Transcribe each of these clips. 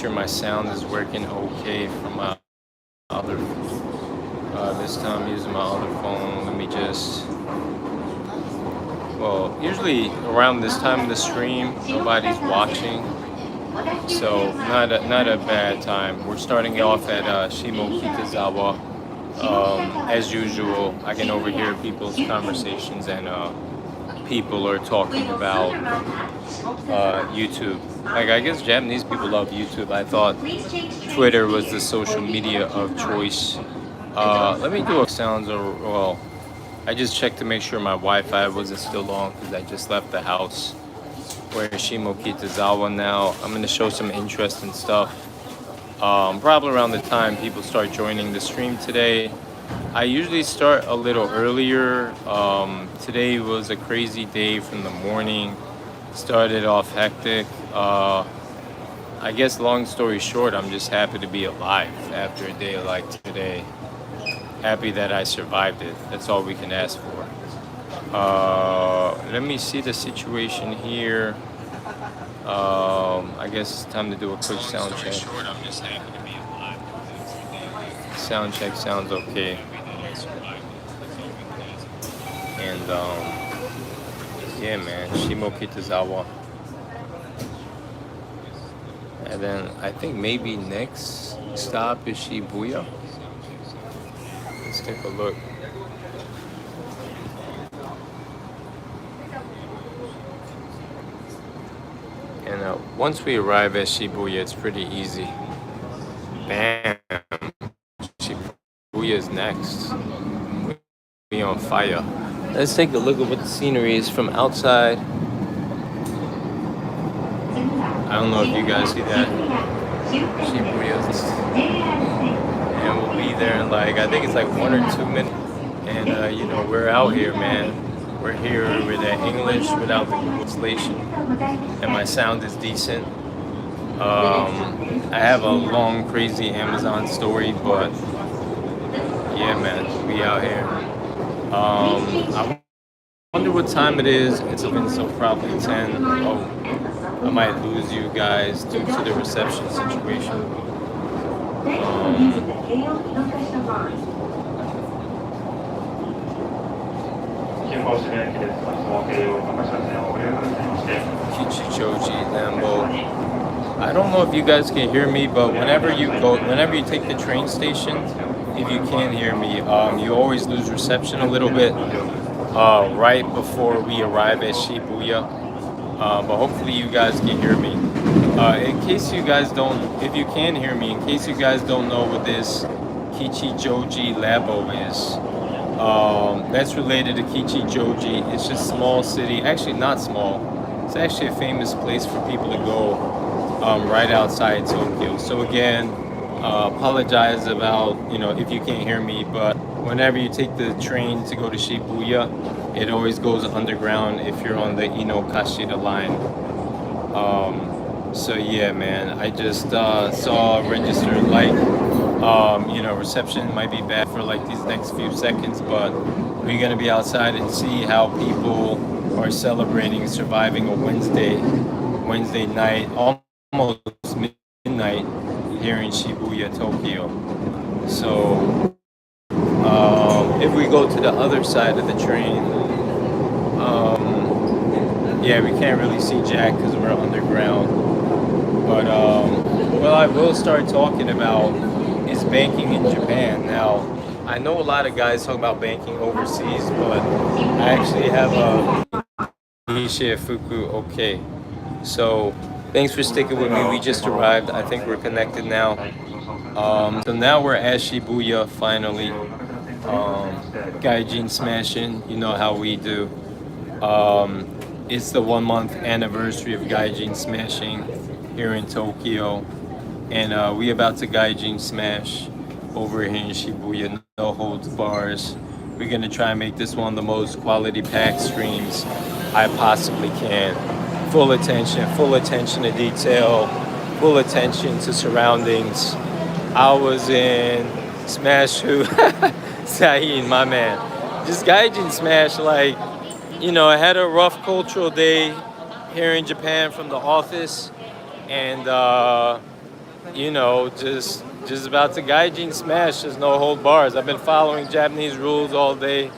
sure my sound is working okay from my other. This time I'm using my other phone. Let me just. Well, usually around this time of the stream, nobody's watching, so not a bad time. We're starting off at Shimokitazawa. As usual, I can overhear people's conversations and people are talking about YouTube. Like, I guess Japanese people love YouTube. I thought Twitter was the social media of choice. Let me do a sounds or well. I just checked to make sure my Wi-Fi wasn't still on because I just left the house. We're in Shimokitazawa now. I'm gonna show some interesting stuff. Probably around the time people start joining the stream today. I usually start a little earlier. Today was a crazy day from the morning. Started off hectic. I guess long story short, I'm just happy to be alive after a day like today. Happy that I survived it. That's all we can ask for. Let me see the situation here. I guess it's time to do a quick sound check. I'm just happy to be alive. Sound check sounds okay. And yeah, man, Shimokitazawa. And then I think maybe next stop is Shibuya. Let's take a look. And once we arrive at Shibuya, it's pretty easy. Bam! Shibuya is next. We on fire. Let's take a look at what the scenery is from outside. I don't know if you guys see that. Shibuya. And we'll be there in like, I think it's like 1 or 2 minutes. And you know, we're out here, man. We're here with the English without the translation. And my sound is decent. I have a long, crazy Amazon story, but yeah, man, we out here. I wonder what time it is. It's open, so probably 10. Oh, I might lose you guys due to the reception situation. Kichichoji Lambo. I don't know if you guys can hear me, but whenever you take the train station, if you can't hear me, you always lose reception a little bit right before we arrive at Shibuya. But hopefully you guys can hear me. In case you guys don't, if you can hear me, in case you guys don't know what this Kichijoji Labo is, that's related to Kichijoji. It's just a small city, actually not small. It's actually a famous place for people to go right outside Tokyo. So again, apologize about, if you can't hear me, but whenever you take the train to go to Shibuya, it always goes underground if you're on the Inokashira line. So yeah, man, I just saw registered light. Reception might be bad for like these next few seconds, but we're gonna be outside and see how people are celebrating surviving a Wednesday night, almost midnight here in Shibuya, Tokyo. So if we go to the other side of the train, yeah, we can't really see Jack because we're underground. But what I will start talking about is banking in Japan. Now, I know a lot of guys talk about banking overseas, but I actually have a Nishe Fuku okay. So thanks for sticking with me. We just arrived. I think we're connected now. So now we're at Shibuya finally. Gaijin smashing, you know how we do. It's the 1 month anniversary of Gaijin smashing here in Tokyo. And we about to Gaijin smash over here in Shibuya, no holds bars. We're gonna try and make this one of the most quality packed streams I possibly can. Full attention to detail, full attention to surroundings. I was in Smash Who, Sahin, my man. This Gaijin Smash, I had a rough cultural day here in Japan from the office, and you know, just about to gaijin smash. There's no hold bars. I've been following Japanese rules all day.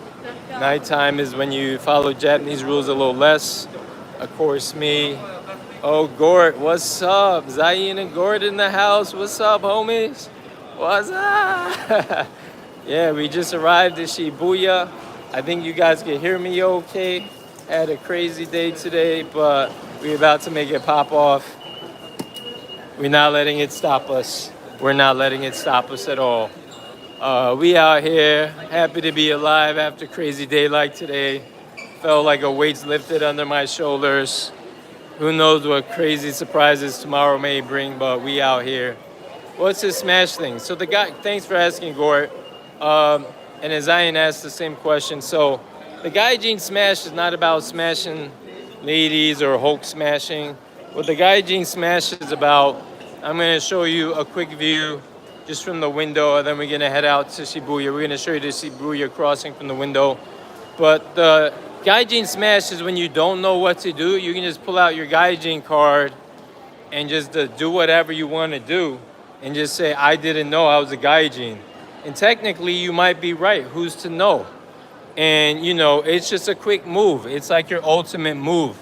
Nighttime is when you follow Japanese rules a little less. Of course, me. Oh, Gort, what's up? Zayn and Gort in the house. What's up, homies? What's up? Yeah, we just arrived at Shibuya. I think you guys can hear me okay. Had a crazy day today, but we're about to make it pop off. We're not letting it stop us. We're not letting it stop us at all. We out here, happy to be alive after a crazy day like today. Felt like a weight's lifted under my shoulders. Who knows what crazy surprises tomorrow may bring, but we out here. What's this smash thing? So the guy, thanks for asking, Gort. And as Zion asked the same question, so the gaijin smash is not about smashing ladies or Hulk smashing. What the gaijin smash is about, I'm going to show you a quick view just from the window, and then we're going to head out to Shibuya. We're going to show you the Shibuya crossing from the window. But the gaijin smash is when you don't know what to do, you can just pull out your gaijin card and just do whatever you want to do and just say, I didn't know I was a gaijin. And technically, you might be right. Who's to know? And, you know, it's just a quick move. It's like your ultimate move.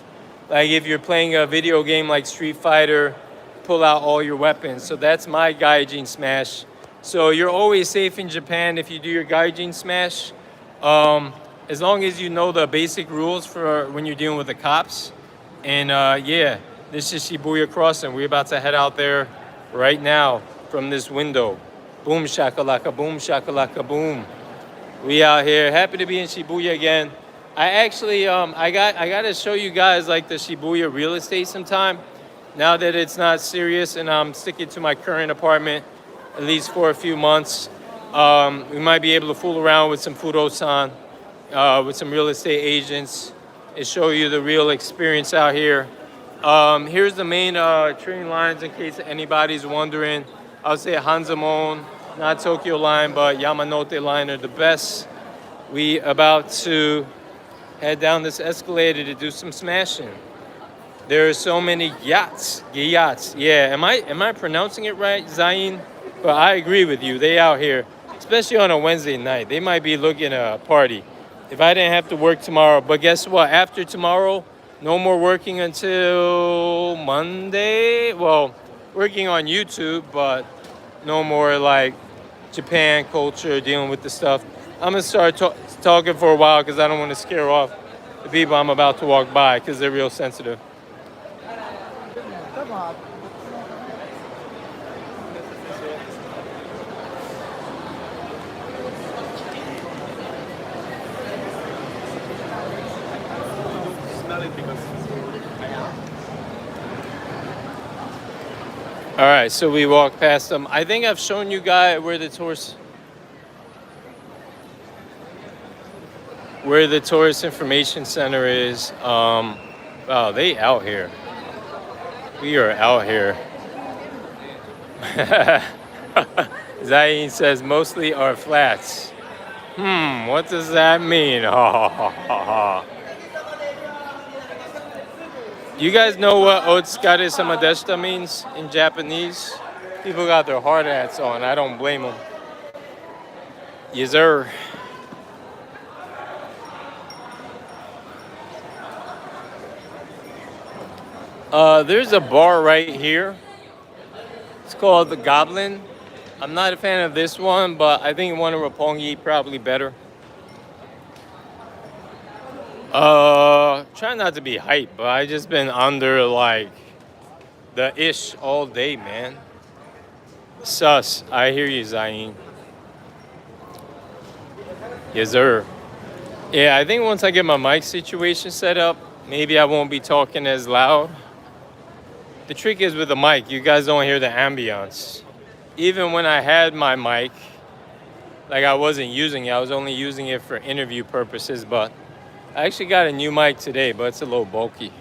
Like if you're playing a video game like Street Fighter, pull out all your weapons. So that's my gaijin smash. So you're always safe in Japan if you do your gaijin smash. As long as you know the basic rules for when you're dealing with the cops. And yeah, this is Shibuya Crossing. We're about to head out there right now from this window. Boom shakalaka, boom shakalaka, boom. We out here, happy to be in Shibuya again. I actually, I got to show you guys like the Shibuya real estate sometime. Now that it's not serious and I'm sticking to my current apartment, at least for a few months, we might be able to fool around with some Fudo-san, with some real estate agents, and show you the real experience out here. Here's the main train lines in case anybody's wondering. I would say Hanzamon, not Tokyo line, but Yamanote line are the best. We about to head down this escalator to do some smashing. There are so many yachts. Yeah, am I pronouncing it right, Zayn? But I agree with you. They out here, especially on a Wednesday night. They might be looking a party. If I didn't have to work tomorrow, but guess what? After tomorrow, no more working until Monday. Well, working on YouTube, but no more like Japan culture, dealing with the stuff. I'm gonna start talking for a while because I don't want to scare off the people I'm about to walk by because they're real sensitive. All right, so we walk past them. I think I've shown you guys where the tourist information center is. Wow, they out here. We are out here. Zayn says mostly are flats. What does that mean? You guys know what Otsukare Samadeshita means in Japanese? People got their hard hats on. I don't blame them. Yes, sir. There's a bar right here. It's called the Goblin. I'm not a fan of this one, but I think one of Roppongi probably better. Try not to be hype, but I just been under like the ish all day, man. Sus. I hear you, Zayn. Yes, sir. Yeah, I think once I get my mic situation set up, maybe I won't be talking as loud. The trick is with the mic, you guys don't hear the ambience. Even when I had my mic, like I wasn't using it, I was only using it for interview purposes, but I actually got a new mic today, but it's a little bulky.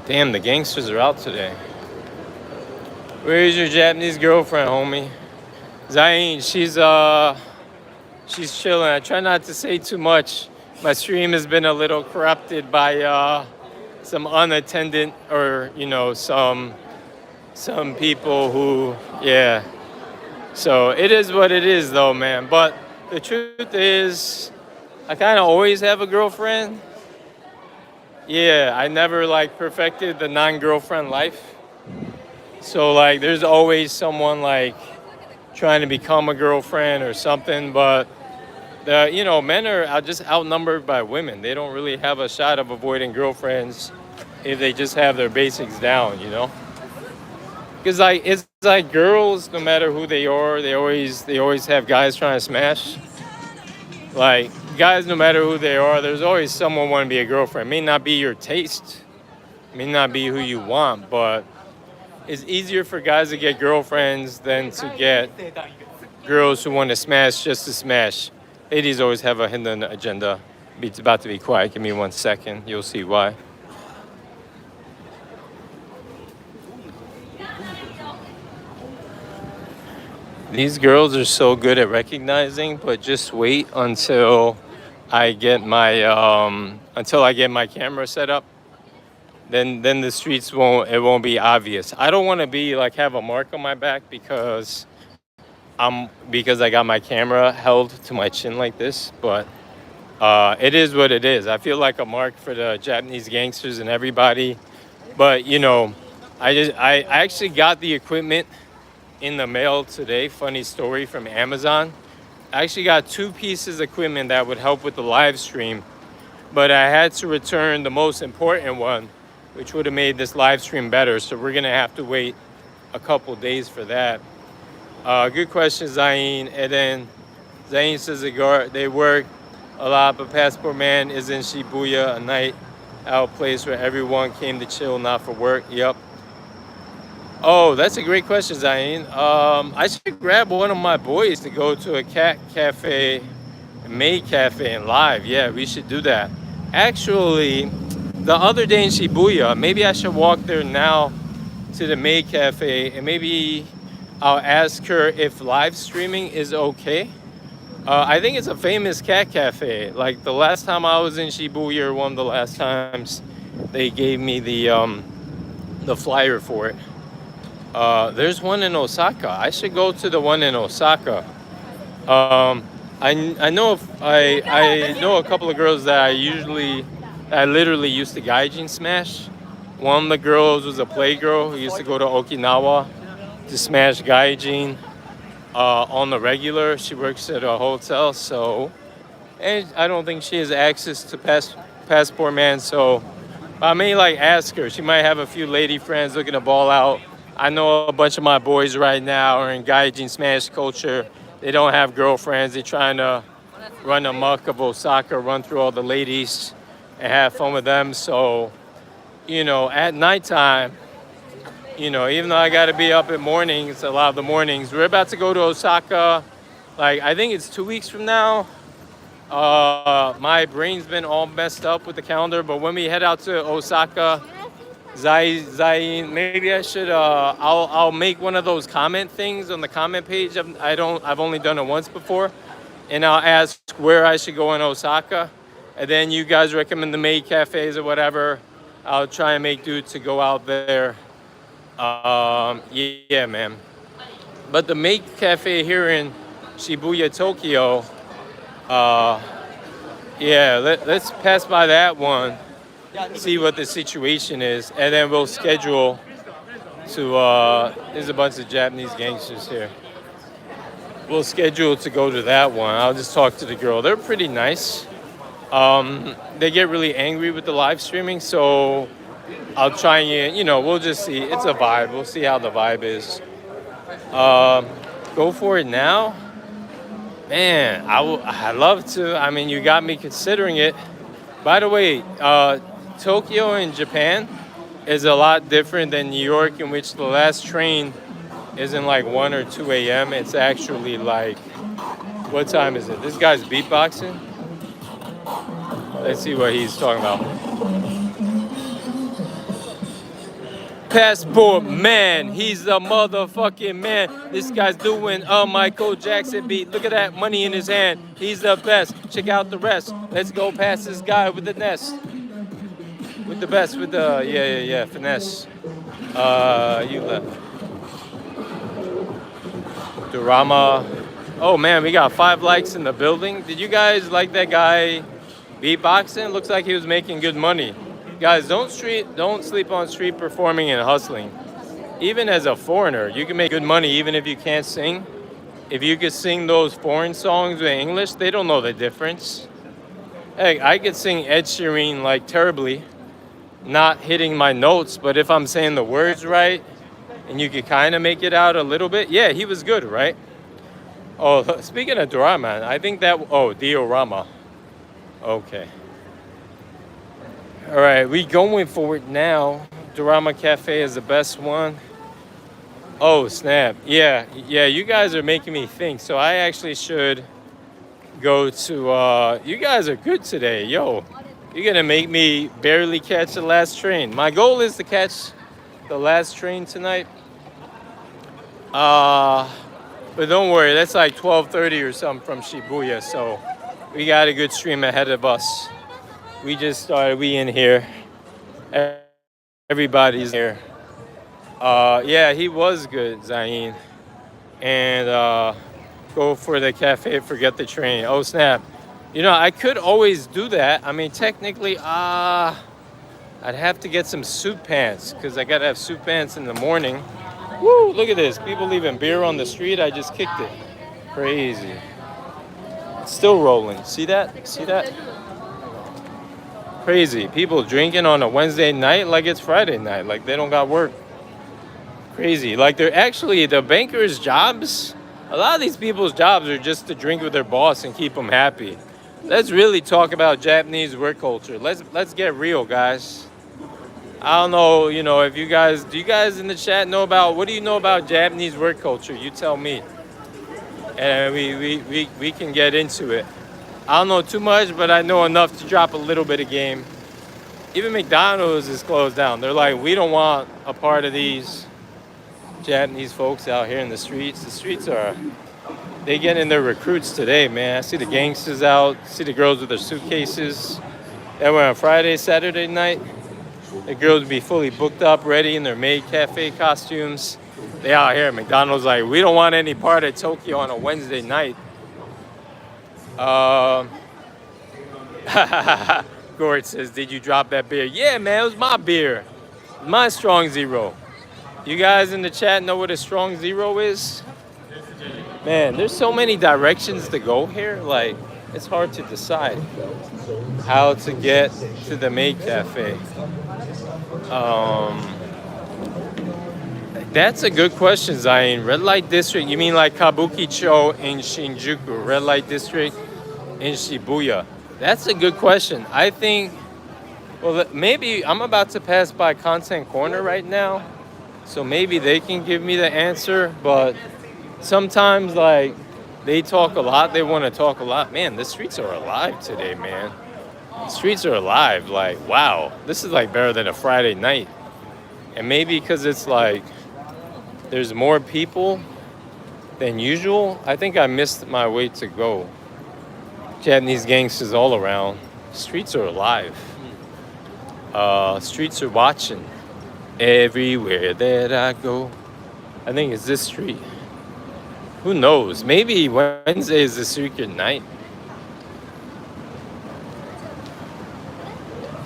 Damn, the gangsters are out today. Where is your Japanese girlfriend, homie? Zayn, she's chilling. I try not to say too much. My stream has been a little corrupted by some unattended, or some people who, yeah. So it is what it is, though, man. But the truth is, I kind of always have a girlfriend. Yeah, I never like perfected the non-girlfriend life. So like, there's always someone like trying to become a girlfriend or something. But men are just outnumbered by women. They don't really have a shot of avoiding girlfriends if they just have their basics down. Because like it's like girls, no matter who they are, they always have guys trying to smash. Like guys, no matter who they are, there's always someone want to be a girlfriend. It may not be your taste, may not be who you want, but it's easier for guys to get girlfriends than to get girls who want to smash just to smash. Ladies always have a hidden agenda. It's about to be quiet. Give me 1 second. You'll see why. These girls are so good at recognizing, but just wait until I get my camera set up. Then the streets won't be obvious. I don't want to be like have a mark on my back because I got my camera held to my chin like this, but it is what it is. I feel like a mark for the Japanese gangsters and everybody. But I actually got the equipment in the mail today. Funny story from Amazon. I actually got 2 pieces of equipment that would help with the live stream, but I had to return the most important one, which would have made this live stream better. So we're gonna have to wait a couple days for that. Good question, Zain. And then Zain says they work a lot, but Passport Man is in Shibuya, a night out place where everyone came to chill, not for work. Yep. Oh, that's a great question, Zain. I should grab one of my boys to go to a cat cafe, maid cafe, and live. Yeah, we should do that. Actually, the other day in Shibuya, maybe I should walk there now to the maid cafe, and maybe I'll ask her if live streaming is okay. I think it's a famous cat cafe. Like the last time I was in Shibuya, or one of the last times, they gave me the flyer for it. There's one in Osaka. I should go to the one in Osaka. I know a couple of girls that I literally used to gaijin smash. One of the girls was a playgirl who used to go to Okinawa to smash gaijin on the regular. She works at a hotel, and I don't think she has access to Passport Man. So I may like ask her. She might have a few lady friends looking to ball out. I know a bunch of my boys right now are in gaijin smash culture. They don't have girlfriends. They're trying to run amok of Osaka, run through all the ladies and have fun with them. So, at nighttime, even though I got to be up in mornings, a lot of the mornings, we're about to go to Osaka. Like, I think it's 2 weeks from now. My brain's been all messed up with the calendar, but when we head out to Osaka, Zain, maybe I should. I'll make one of those comment things on the comment page. I've only done it once before, and I'll ask where I should go in Osaka, and then you guys recommend the maid cafes or whatever. I'll try and make do to go out there. Yeah, man. But the maid cafe here in Shibuya, Tokyo. Yeah, let's pass by that one. See what the situation is, and then we'll schedule to there's a bunch of Japanese gangsters here. We'll schedule to go to that one. I'll just talk to the girl. They're pretty nice. They get really angry with the live streaming, so I'll try and we'll just see. It's a vibe. We'll see how the vibe is. Go for it now, man. I'd love to. I mean, you got me considering it. By the way, Tokyo in Japan is a lot different than New York, in which the last train isn't like 1 or 2 a.m. It's actually like, what time is it? This guy's beatboxing. Let's see what he's talking about. Passport Man, he's a motherfucking man. This guy's doing a Michael Jackson beat. Look at that money in his hand. He's the best. Check out the rest. Let's go past this guy with the nest. With the best, with the finesse. You left. Durama. Oh man, we got 5 likes in the building. Did you guys like that guy beatboxing? Looks like he was making good money. Guys, don't sleep on street performing and hustling. Even as a foreigner, you can make good money even if you can't sing. If you could sing those foreign songs in English, they don't know the difference. Hey, I could sing Ed Sheeran like terribly, not hitting my notes, but if I'm saying the words right and you could kind of make it out a little bit, yeah, he was good, right? Oh, speaking of drama, I think that, diorama. Okay. All right, we going for it now. Dorama Cafe is the best one. Oh, snap. Yeah, you guys are making me think. So I actually should go to, you guys are good today. Yo, you're going to make me barely catch the last train. My goal is to catch the last train tonight. But don't worry, that's like 12:30 or something from Shibuya. So we got a good stream ahead of us. We just started, we in here. Everybody's here. Yeah, he was good, Zain. And go for the cafe, forget the train. Oh, snap. You know, I could always do that. I mean, technically, I'd have to get some suit pants because I got to have suit pants in the morning. Woo, look at this. People leaving beer on the street. I just kicked it. Crazy. It's still rolling. See that? See that? Crazy. People drinking on a Wednesday night like it's Friday night. Like they don't got work. Crazy. Like they're actually, the bankers' jobs, a lot of these people's jobs are just to drink with their boss and keep them happy. Let's really talk about Japanese work culture. Let's get real, guys. I don't know, you know, if you guys, do you guys in the chat know about, what do you know about Japanese work culture? You tell me. And we can get into it. I don't know too much, but I know enough to drop a little bit of game. Even McDonald's is closed down. They're like, we don't want a part of these Japanese folks out here in the streets. The streets are, they get in their recruits today, man. I see the gangsters out, see the girls with their suitcases. They were on Friday, Saturday night. The girls would be fully booked up, ready in their maid cafe costumes. They out here at McDonald's like, we don't want any part of Tokyo on a Wednesday night. Gord says, did you drop that beer? Yeah, man, it was my beer. My strong zero. You guys in the chat know what a strong zero is? Man, there's so many directions to go here. Like, it's hard to decide how to get to the maid cafe. That's a good question, Zain. Red light district, you mean like Kabukicho in Shinjuku, red light district in Shibuya? That's a good question. I think, well, maybe I'm about to pass by Content Corner right now, so maybe they can give me the answer, but sometimes, like, they talk a lot, they want to talk a lot. Man, the streets are alive today, man. The streets are alive, like, wow. This is, like, better than a Friday night. And maybe because it's, like, there's more people than usual. I think I missed my way to go. Japanese gangsters all around. Streets are alive. Streets are watching. Everywhere that I go. I think it's this street. Who knows? Maybe Wednesday is the secret night.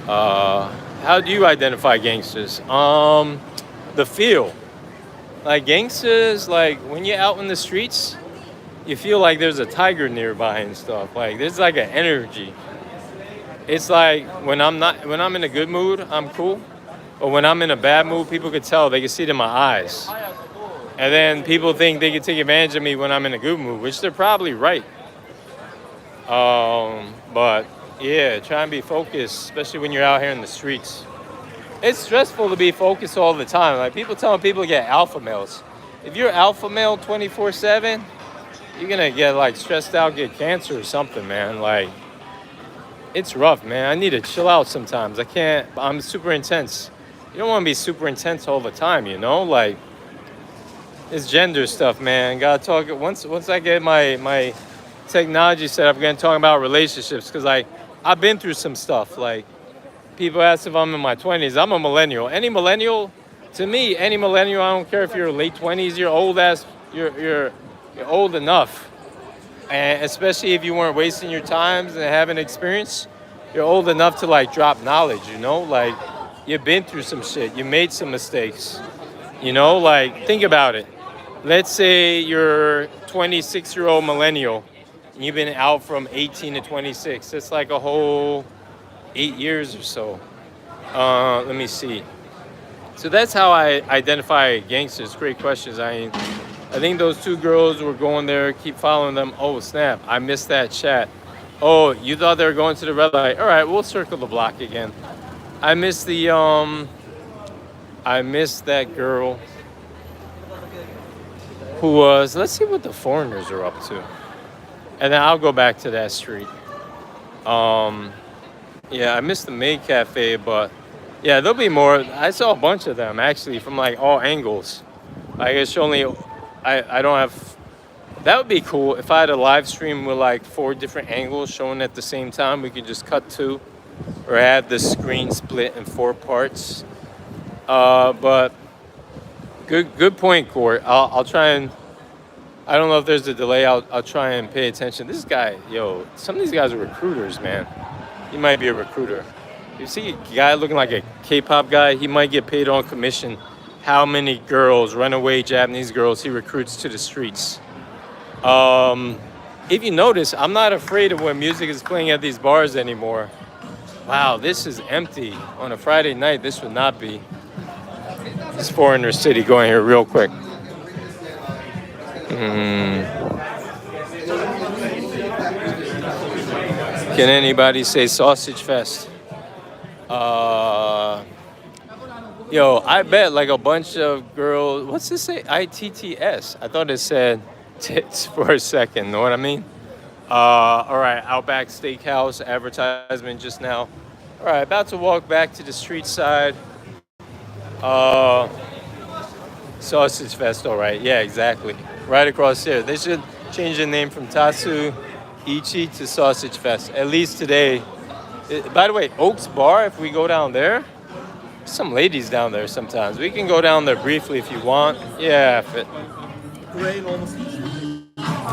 How do you identify gangsters? The feel. Like gangsters, like when you're out in the streets, you feel like there's a tiger nearby and stuff. Like there's like an energy. It's like when I'm in a good mood, I'm cool. But when I'm in a bad mood, people could tell, they can see it in my eyes. And then people think they can take advantage of me when I'm in a good mood, which they're probably right. But yeah, try and be focused, especially when you're out here in the streets. It's stressful to be focused all the time. Like people telling people to get alpha males. If you're alpha male 24/7, you're gonna get like stressed out, get cancer or something, man. Like it's rough, man. I need to chill out sometimes. I can't. I'm super intense. You don't want to be super intense all the time, you know. Like it's gender stuff, man. Gotta talk. Once I get my technology set up, I'm gonna talk about relationships because like I've been through some stuff. Like people ask if I'm in my 20s. I'm a millennial. Any millennial, to me, any millennial, I don't care if you're late 20s, you're old ass, you're old enough. And especially if you weren't wasting your times and having experience, you're old enough to like drop knowledge, you know? Like you've been through some shit, you made some mistakes, you know? Like think about it. Let's say you're 26-year-old millennial and you've been out from 18 to 26. It's like a whole 8 years or so. Let me see. So that's how I identify gangsters. Great questions. I think those two girls were going there. Keep following them. Oh snap! I missed that chat. Oh, you thought they were going to the red light? All right, we'll circle the block again. I missed the I missed that girl who was. Let's see what the foreigners are up to, and then I'll go back to that street. Um, yeah, I missed the maid cafe, but yeah, there'll be more. I saw a bunch of them actually from like all angles. Like it's only, I don't have. That would be cool if I had a live stream with like 4 different angles showing at the same time. We could just cut to, or have the screen split in 4 parts. But good point, Court. I'll try and. I don't know if there's a delay. I'll try and pay attention. This guy, yo, some of these guys are recruiters, man. He might be a recruiter. You see a guy looking like a K-pop guy, he might get paid on commission. How many girls, runaway Japanese girls, he recruits to the streets. If you notice, I'm not afraid of when music is playing at these bars anymore. Wow, this is empty. On a Friday night, this would not be. This foreigner city going here real quick. Can anybody say Sausage Fest? Yo, I bet like a bunch of girls. What's this say? ITTS. I thought it said tits for a second. Know what I mean? All right, Outback Steakhouse advertisement just now. All right, about to walk back to the street side. Sausage Fest. All right, yeah, exactly. Right across there. They should change the name from Tatsu Ichi to Sausage Fest. At least today. By the way, Oaks Bar. If we go down there. Some ladies down there sometimes. We can go down there briefly if you want. Yeah.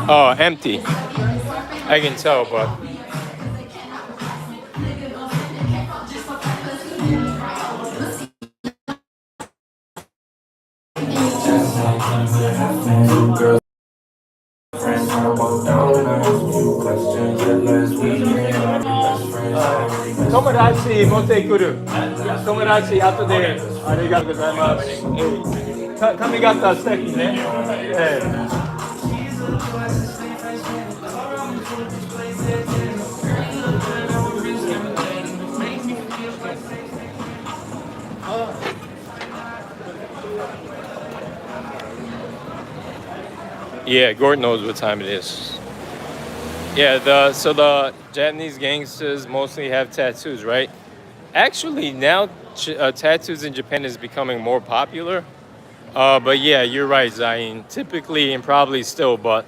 Oh, empty. I can tell, but. Tomodachi motte kuru. Tomodachi 後でありがとうございます。髪型素敵ね。Yeah, Gordon knows what time it is. Yeah, so the Japanese gangsters mostly have tattoos, right? Actually, now tattoos in Japan is becoming more popular. But yeah, you're right, Zain. Typically and probably still, but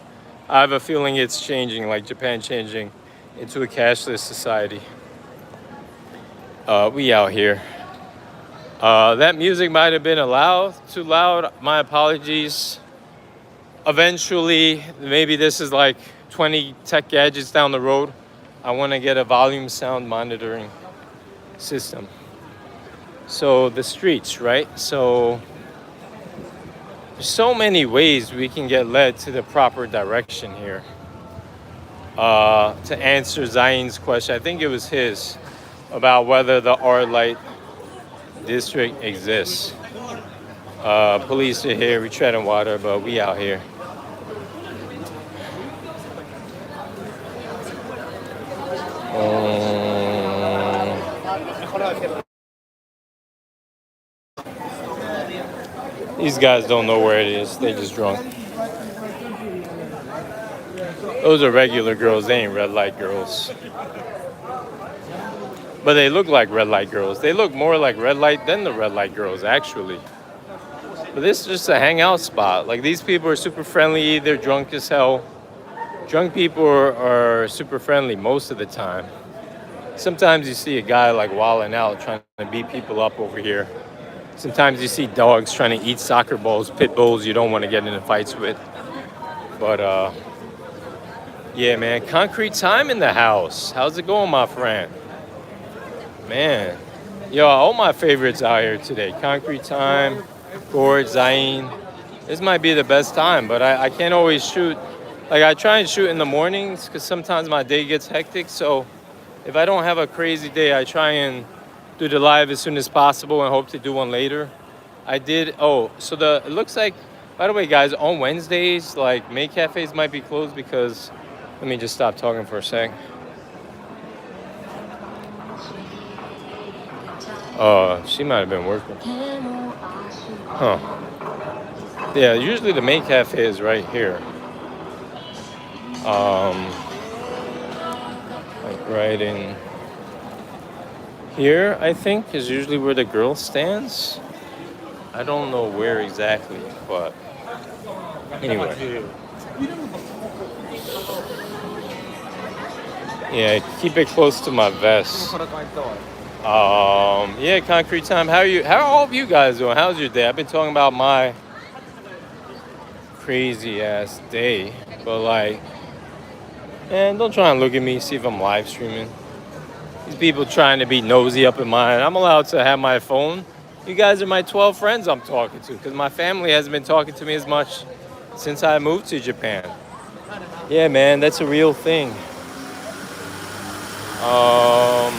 I have a feeling it's changing, like Japan changing into a cashless society. We out here. That music might have been too loud. My apologies. Eventually, maybe this is like 20 tech gadgets down the road. I want to get a volume sound monitoring system. So the streets, right? So there's so many ways we can get led to the proper direction here. To answer Zain's question, I think it was his, about whether the art light district exists. Police are here, we treading water, but we out here. These guys don't know where it is, they just drunk. Those are regular girls, they ain't red light girls. But they look like red light girls. They look more like red light than the red light girls, actually. But this is just a hangout spot. Like, these people are super friendly, they're drunk as hell. Drunk people are super friendly most of the time. Sometimes you see a guy like wilding out trying to beat people up over here. Sometimes you see dogs trying to eat soccer balls, pit bulls you don't want to get into fights with. But yeah, man, concrete time in the house. How's it going, my friend? Man, yo, all my favorites out here today. Concrete time, Gord, Zayn. This might be the best time, but I can't always shoot. Like I try and shoot in the mornings because sometimes my day gets hectic. So if I don't have a crazy day, I try and do the live as soon as possible and hope to do one later. I did. Oh, so it looks like. By the way, guys, on Wednesdays, like maid cafes might be closed because. Let me just stop talking for a sec. She might have been working. Huh. Yeah, usually the main cafe is right here. Like right in here, I think, is usually where the girl stands. I don't know where exactly, but anyway. Yeah, keep it close to my vest. Yeah, concrete time. How are you? How are all of you guys doing? How's your day? I've been talking about my crazy ass day, but like, man, don't try and look at me, see if I'm live streaming. These people trying to be nosy up in mine. I'm allowed to have my phone. You guys are my 12 friends I'm talking to because my family hasn't been talking to me as much since I moved to Japan. Yeah, man, that's a real thing. All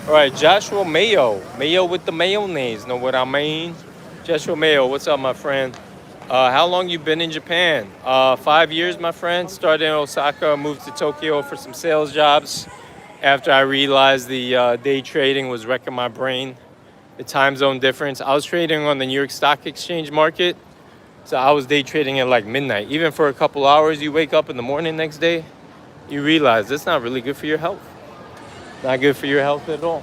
right, Joshua Mayo. Mayo with the mayonnaise, know what I mean? Joshua Mayo, what's up, my friend? How long you been in Japan? 5 years, my friend. Started in Osaka, moved to Tokyo for some sales jobs. After I realized the day trading was wrecking my brain, the time zone difference. I was trading on the New York Stock Exchange market, so I was day trading at like midnight. Even for a couple hours, you wake up in the morning next day, you realize it's not really good for your health. Not good for your health at all.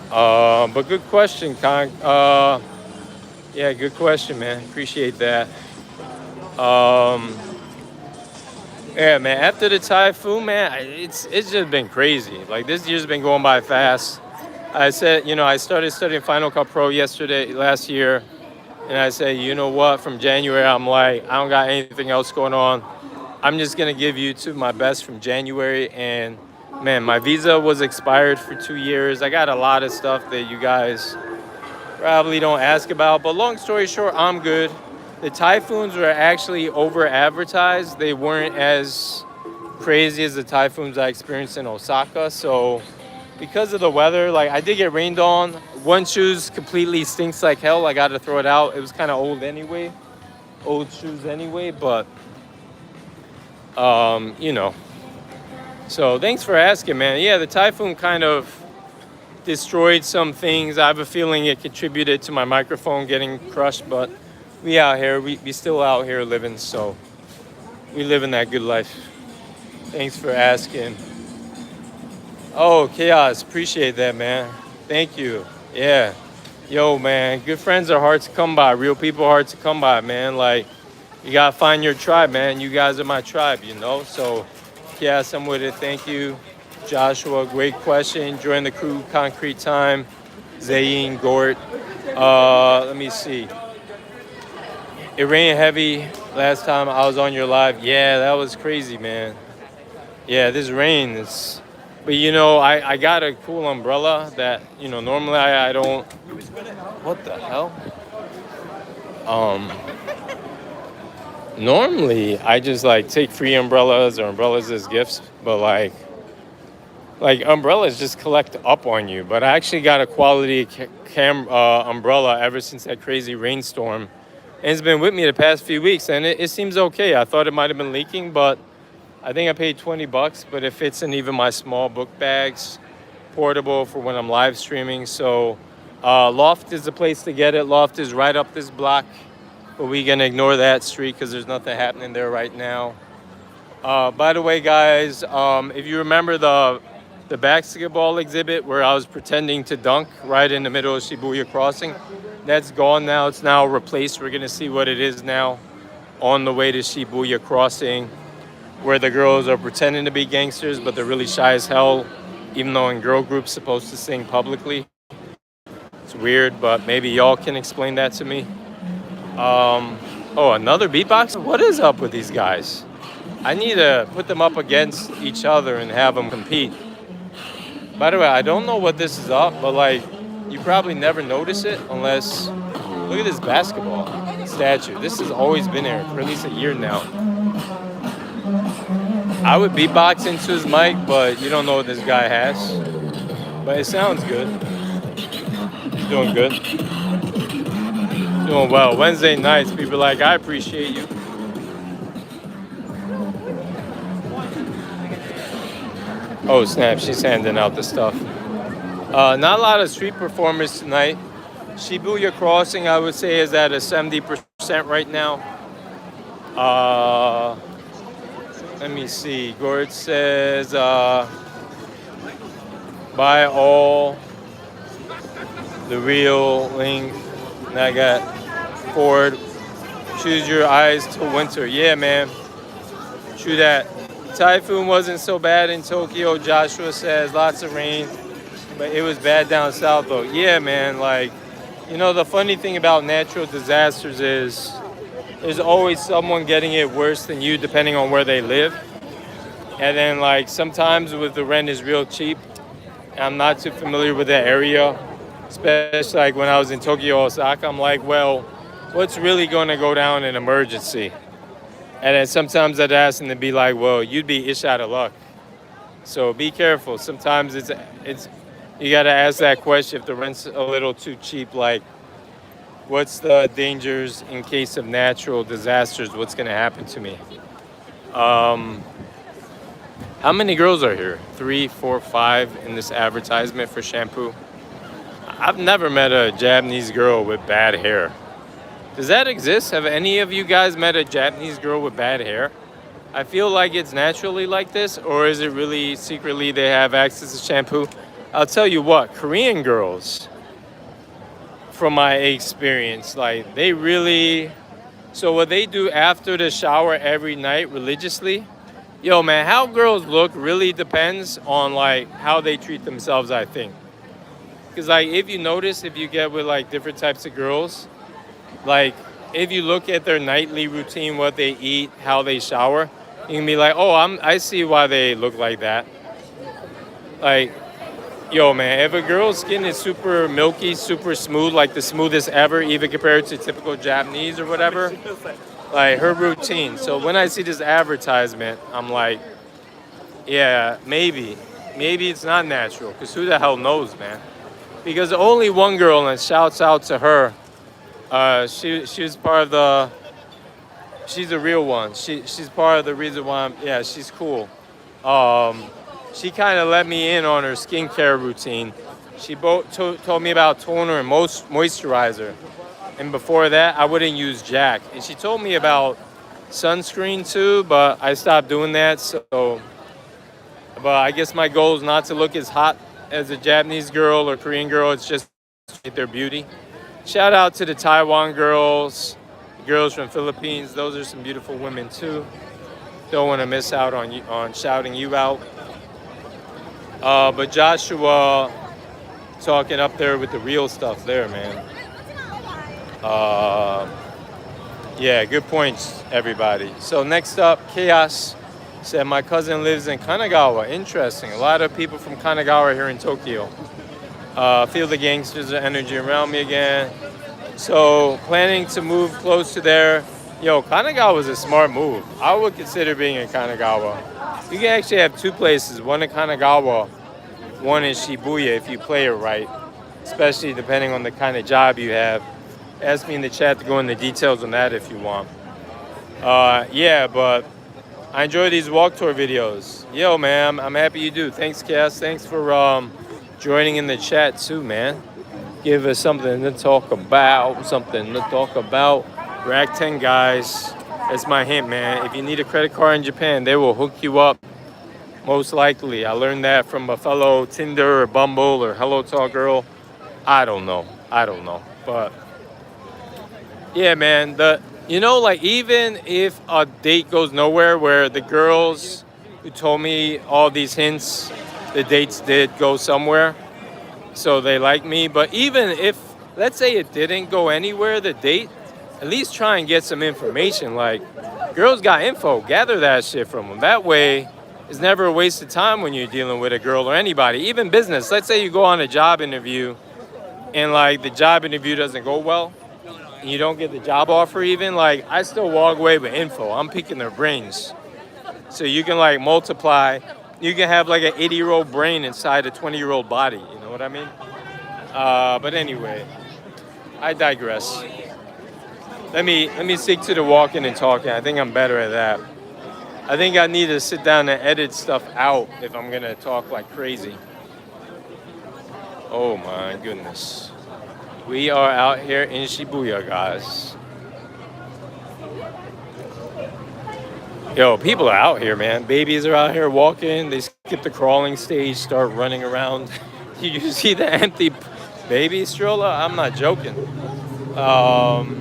But good question, Con. Yeah, good question, man. Appreciate that. Yeah, man. After the typhoon, man, it's just been crazy. Like this year's been going by fast. I said, I started studying Final Cut Pro last year, and I said, you know what? From January, I'm like, I don't got anything else going on. I'm just gonna give YouTube my best from January, and man, my visa was expired for 2 years. I got a lot of stuff that you guys probably don't ask about, but long story short, I'm good. The typhoons were actually over advertised. They weren't as crazy as the typhoons I experienced in Osaka. So because of the weather, like I did get rained on. One shoes completely stinks like hell. I got to throw it out. It was kind of old shoes anyway, but So thanks for asking, man. Yeah, the typhoon kind of destroyed some things. I have a feeling it contributed to my microphone getting crushed, but we out here, we still out here living, so we living that good life. Thanks for asking. Oh, Chaos, appreciate that, man. Thank you. Yeah. Yo, man, good friends are hard to come by. Real people are hard to come by, man. Like, you gotta find your tribe, man. You guys are my tribe, So, Chaos, I'm with it. Thank you. Joshua, great question. Join the crew, concrete time. Zayn, Gort. Let me see. It rained heavy last time I was on your live. Yeah, that was crazy, man. Yeah, this rain is... But, I got a cool umbrella that, normally I don't... What the hell? Normally, I just, take free umbrellas or umbrellas as gifts. But, umbrellas just collect up on you. But I actually got a quality umbrella ever since that crazy rainstorm. And it's been with me the past few weeks. And it seems okay. I thought it might have been leaking, but... I think I paid $20, but it fits in even my small book bags, portable for when I'm live streaming. So Loft is the place to get it. Loft is right up this block, but we're gonna ignore that street because there's nothing happening there right now. By the way, guys, if you remember the basketball exhibit where I was pretending to dunk right in the middle of Shibuya crossing, that's gone now. It's now replaced. We're gonna see what it is now on the way to Shibuya crossing. where the girls are pretending to be gangsters, but they're really shy as hell, even though in girl groups supposed to sing publicly. It's weird, but maybe y'all can explain that to me. Oh, another beatbox? What is up with these guys? I need to put them up against each other and have them compete. By the way, I don't know what this is up, but like, you probably never notice it unless, look at this basketball statue. This has always been there for at least a year now. I would beatbox into his mic, but you don't know what this guy has. But it sounds good. He's doing good. Doing well. Wednesday nights, people are like, I appreciate you. Oh snap, she's handing out the stuff. Not a lot of street performers tonight. Shibuya Crossing, I would say, is at a 70% right now. Let me see. Gord says, buy all the real link. And I got Ford. Choose your eyes till winter. Yeah, man. True that. Typhoon wasn't so bad in Tokyo, Joshua says. Lots of rain, but it was bad down south, though. Yeah, man. Like, you know, the funny thing about natural disasters is there's always someone getting it worse than you, depending on where they live. And then, like, sometimes with the rent is real cheap. I'm not too familiar with the area, especially like when I was in Tokyo, Osaka. I'm like, well, what's really going to go down in emergency? And then sometimes I'd ask them to be like, well, you'd be ish out of luck. So be careful. Sometimes it's you got to ask that question if the rent's a little too cheap, like, what's the dangers in case of natural disasters? What's going to happen to me? How many girls are here? 3, 4, 5 in this advertisement for shampoo? I've never met a Japanese girl with bad hair. Does that exist? Have any of you guys met a Japanese girl with bad hair? I feel like it's naturally like this, or is it really secretly they have access to shampoo? I'll tell you what, Korean girls, from my experience, like they really, so what they do after the shower every night religiously, yo man, how girls look really depends on like how they treat themselves, I think. Because like if you notice, if you get with like different types of girls, like, if you look at their nightly routine, what they eat, how they shower, you can be like, oh, I see why they look like that. Like, yo, man, if a girl's skin is super milky, super smooth, like the smoothest ever, even compared to typical Japanese or whatever, like her routine. So when I see this advertisement, I'm like, yeah, maybe it's not natural, because who the hell knows, man? Because only one girl, and shouts out to her, she was part of the, she's a real one. She's part of the reason why yeah, she's cool. She kind of let me in on her skincare routine. She told me about toner and moisturizer. And before that, I wouldn't use Jack. And she told me about sunscreen too, but I stopped doing that. So, but I guess my goal is not to look as hot as a Japanese girl or Korean girl. It's just their beauty. Shout out to the Taiwan girls, girls from Philippines. Those are some beautiful women too. Don't want to miss out on shouting you out. But Joshua talking up there with the real stuff there, man. Yeah, good points, everybody. So next up, Chaos said, my cousin lives in Kanagawa. Interesting. A lot of people from Kanagawa here in Tokyo. Feel the gangsters' energy around me again. So planning to move close to there. Yo, Kanagawa is a smart move. I would consider being in Kanagawa. You can actually have 2 places, one in Kanagawa, one in Shibuya if you play it right, especially depending on the kind of job you have. Ask me in the chat to go into details on that if you want. Yeah, but I enjoy these walk tour videos. Yo, man, I'm happy you do. Thanks, Cass. Thanks for joining in the chat too, man. Give us something to talk about. Rack 10 guys. That's my hint, man. If you need a credit card in Japan, they will hook you up. Most likely. I learned that from a fellow Tinder or Bumble or Hello Talk girl. I don't know. But yeah, man, You know, like even if a date goes nowhere, where the girls who told me all these hints, the dates did go somewhere, so they like me. But even if, let's say it didn't go anywhere, the date, at least try and get some information. Like, girls got info, gather that shit from them. That way, it's never a waste of time when you're dealing with a girl or anybody, even business. Let's say you go on a job interview and like the job interview doesn't go well and you don't get the job offer even, like I still walk away with info. I'm picking their brains. So you can like multiply. You can have like an 80-year-old brain inside a 20-year-old body. You know what I mean? But anyway, I digress. Let me stick to the walking and talking. I think I'm better at that. I think I need to sit down and edit stuff out if I'm gonna talk like crazy. Oh my goodness. We are out here in Shibuya, guys. Yo, people are out here, man. Babies are out here walking. They skip the crawling stage, start running around. You see the empty baby stroller? I'm not joking. Um,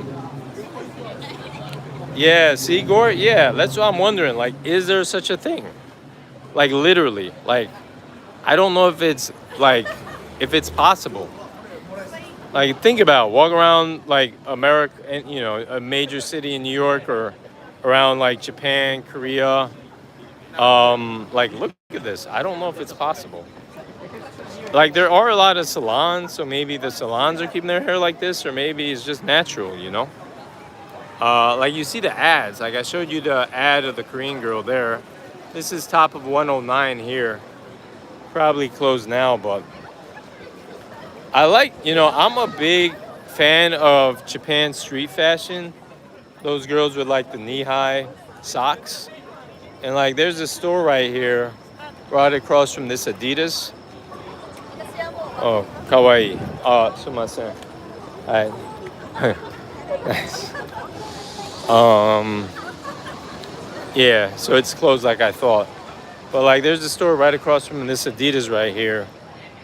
yeah, see, Gore? Yeah, that's what I'm wondering. Like, is there such a thing? Like, literally. Like, I don't know if it's possible. Like, think about it. Walk around, like, America, and, a major city in New York or around, like, Japan, Korea. Like, look at this. I don't know if it's possible. Like, there are a lot of salons, so maybe the salons are keeping their hair like this, or maybe it's just natural. Like, you see the ads. Like, I showed you the ad of the Korean girl there. This is top of 109 here. Probably closed now, but I'm a big fan of Japan street fashion. Those girls with, like, the knee-high socks. And, like, there's a store right here, right across from this Adidas. Oh, kawaii. Sumimasen. Alright. Nice. Yeah, so it's closed like I thought. But like there's a store right across from this Adidas right here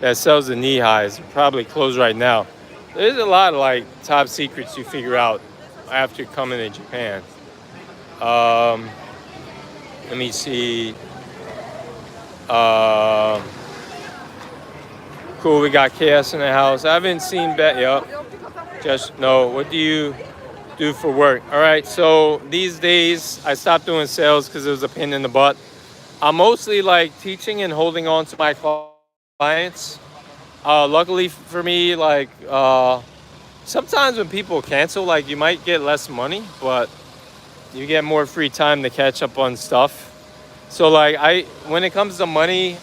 that sells the knee highs. Probably closed right now. There's a lot of like top secrets you figure out after coming to Japan. Let me see. Cool, we got chaos in the house. I haven't seen Bet yet. Just no. What do you do for work? All right. So these days I stopped doing sales because it was a pain in the butt. I'm mostly like teaching and holding on to my clients. Luckily for me, like sometimes when people cancel, like you might get less money, but you get more free time to catch up on stuff. So like when it comes to money,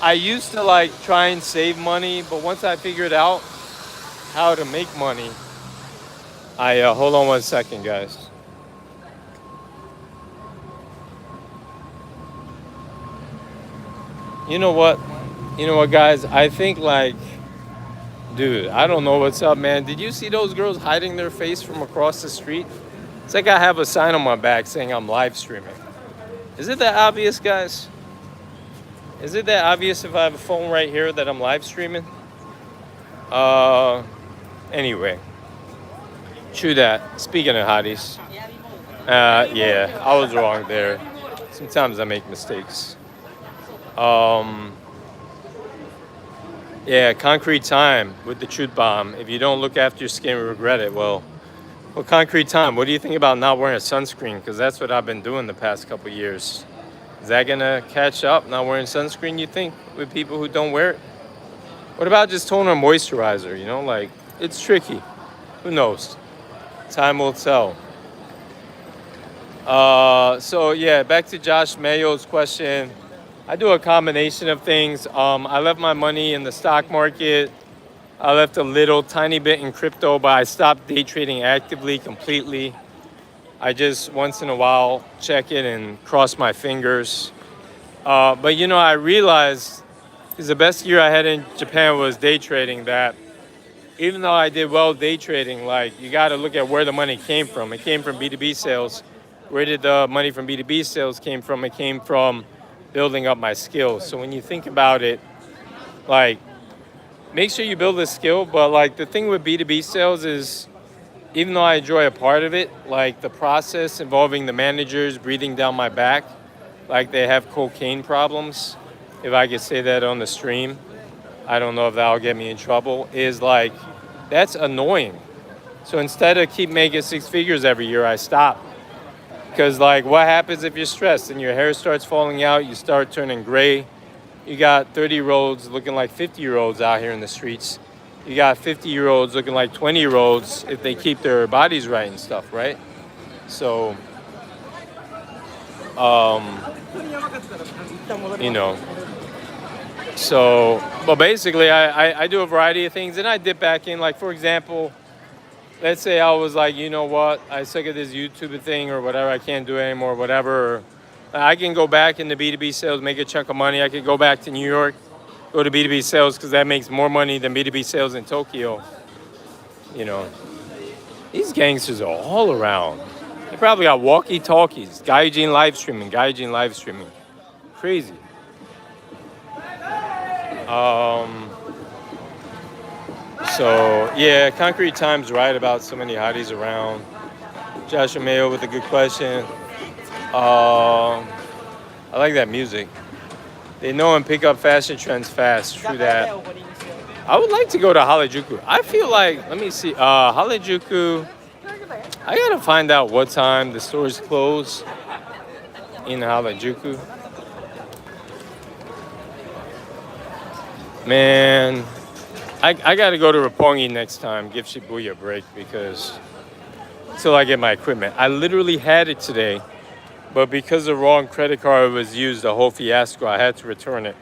I used to like try and save money, but once I figured out how to make money, I hold on one second, guys. You know what? Guys? I think like, dude, I don't know what's up, man. Did you see those girls hiding their face from across the street? It's like I have a sign on my back saying I'm live streaming. Is it that obvious, guys? Is it that obvious if I have a phone right here that I'm live streaming? Anyway. True that. Speaking of hotties. Yeah, I was wrong there. Sometimes I make mistakes. Yeah, concrete time with the truth bomb. If you don't look after your skin, you regret it. Well, concrete time. What do you think about not wearing a sunscreen? Because that's what I've been doing the past couple years. Is that gonna catch up? Not wearing sunscreen, you think, with people who don't wear it? What about just toner moisturizer? Like it's tricky. Who knows? Time will tell. So yeah, back to Josh Mayo's question. I do a combination of things. I left my money in the stock market. I left a little tiny bit in crypto, but I stopped day trading actively completely. I just once in a while check it and cross my fingers. But I realized because the best year I had in Japan was day trading, that even though I did well day trading, like you got to look at where the money came from. It came from B2B sales. Where did the money from B2B sales came from? It came from building up my skills. So when you think about it, like make sure you build a skill. But like the thing with B2B sales is even though I enjoy a part of it, like the process involving the managers breathing down my back, like they have cocaine problems, if I could say that on the stream, I don't know if that'll get me in trouble, is like, that's annoying. So instead of keep making six figures every year, I stop. Because like, what happens if you're stressed and your hair starts falling out, you start turning gray? You got 30-year-olds looking like 50-year-olds out here in the streets. You got 50-year-olds looking like 20-year-olds if they keep their bodies right and stuff, right? So, you know, but basically I do a variety of things and I dip back in. Like, for example, let's say I was like, you know what, I suck at this YouTube thing or whatever, I can't do it anymore, whatever. Or I can go back into B2B sales, make a chunk of money. I could go back to New York, go to B2B sales because that makes more money than B2B sales in Tokyo. You know, these gangsters are all around. They probably got walkie-talkies, Gaijin live streaming. Crazy. So, yeah, Concrete Time's right about so many hotties around. Joshua Mayo with a good question. I like that music. They know and pick up fashion trends fast. True that. I would like to go to Harajuku. I feel like, let me see, Harajuku, I gotta find out what time the stores close in Harajuku. Man, I gotta go to Roppongi next time, give Shibuya a break because until I get my equipment. I literally had it today, but because the wrong credit card was used, a whole fiasco, I had to return it.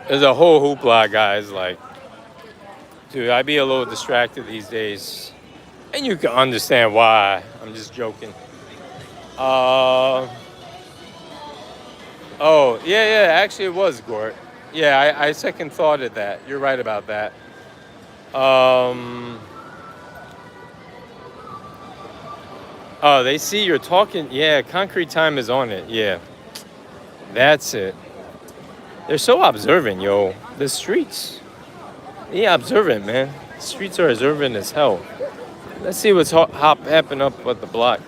There's a whole hoopla, guys. Like, dude, I be a little distracted these days. And you can understand why. I'm just joking. Oh, yeah, actually it was Gort. Yeah, I second thought of that. You're right about that. Oh, they see you're talking. Yeah, Concrete Time is on it. Yeah, that's it. They're so observant, yo. The streets. Yeah, observant, man. The streets are observant as hell. Let's see what's happening up at the block.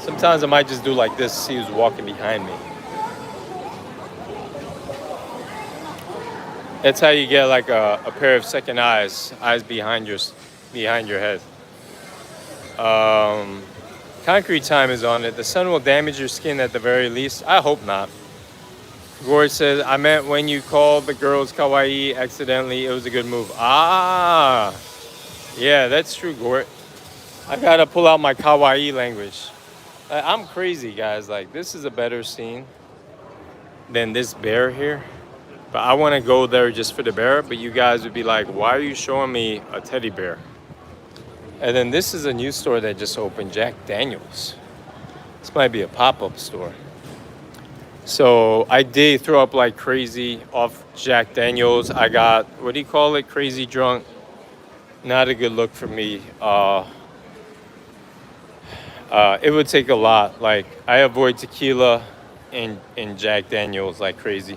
Sometimes I might just do like this, see who's walking behind me. That's how you get like a pair of second eyes behind your head. Concrete Time is on it. The sun will damage your skin at the very least. I hope not. Gord says, I meant when you called the girls kawaii accidentally, it was a good move. Ah, yeah, that's true, Gord. I gotta pull out my kawaii language. I'm crazy, guys. Like, this is a better scene than this bear here. But I want to go there just for the bear. But you guys would be like, why are you showing me a teddy bear? And then this is a new store that just opened, Jack Daniels. This might be a pop-up store. So I did throw up like crazy off Jack Daniels. I got, what do you call it? Crazy drunk. Not a good look for me. It would take a lot. Like, I avoid tequila and Jack Daniels like crazy.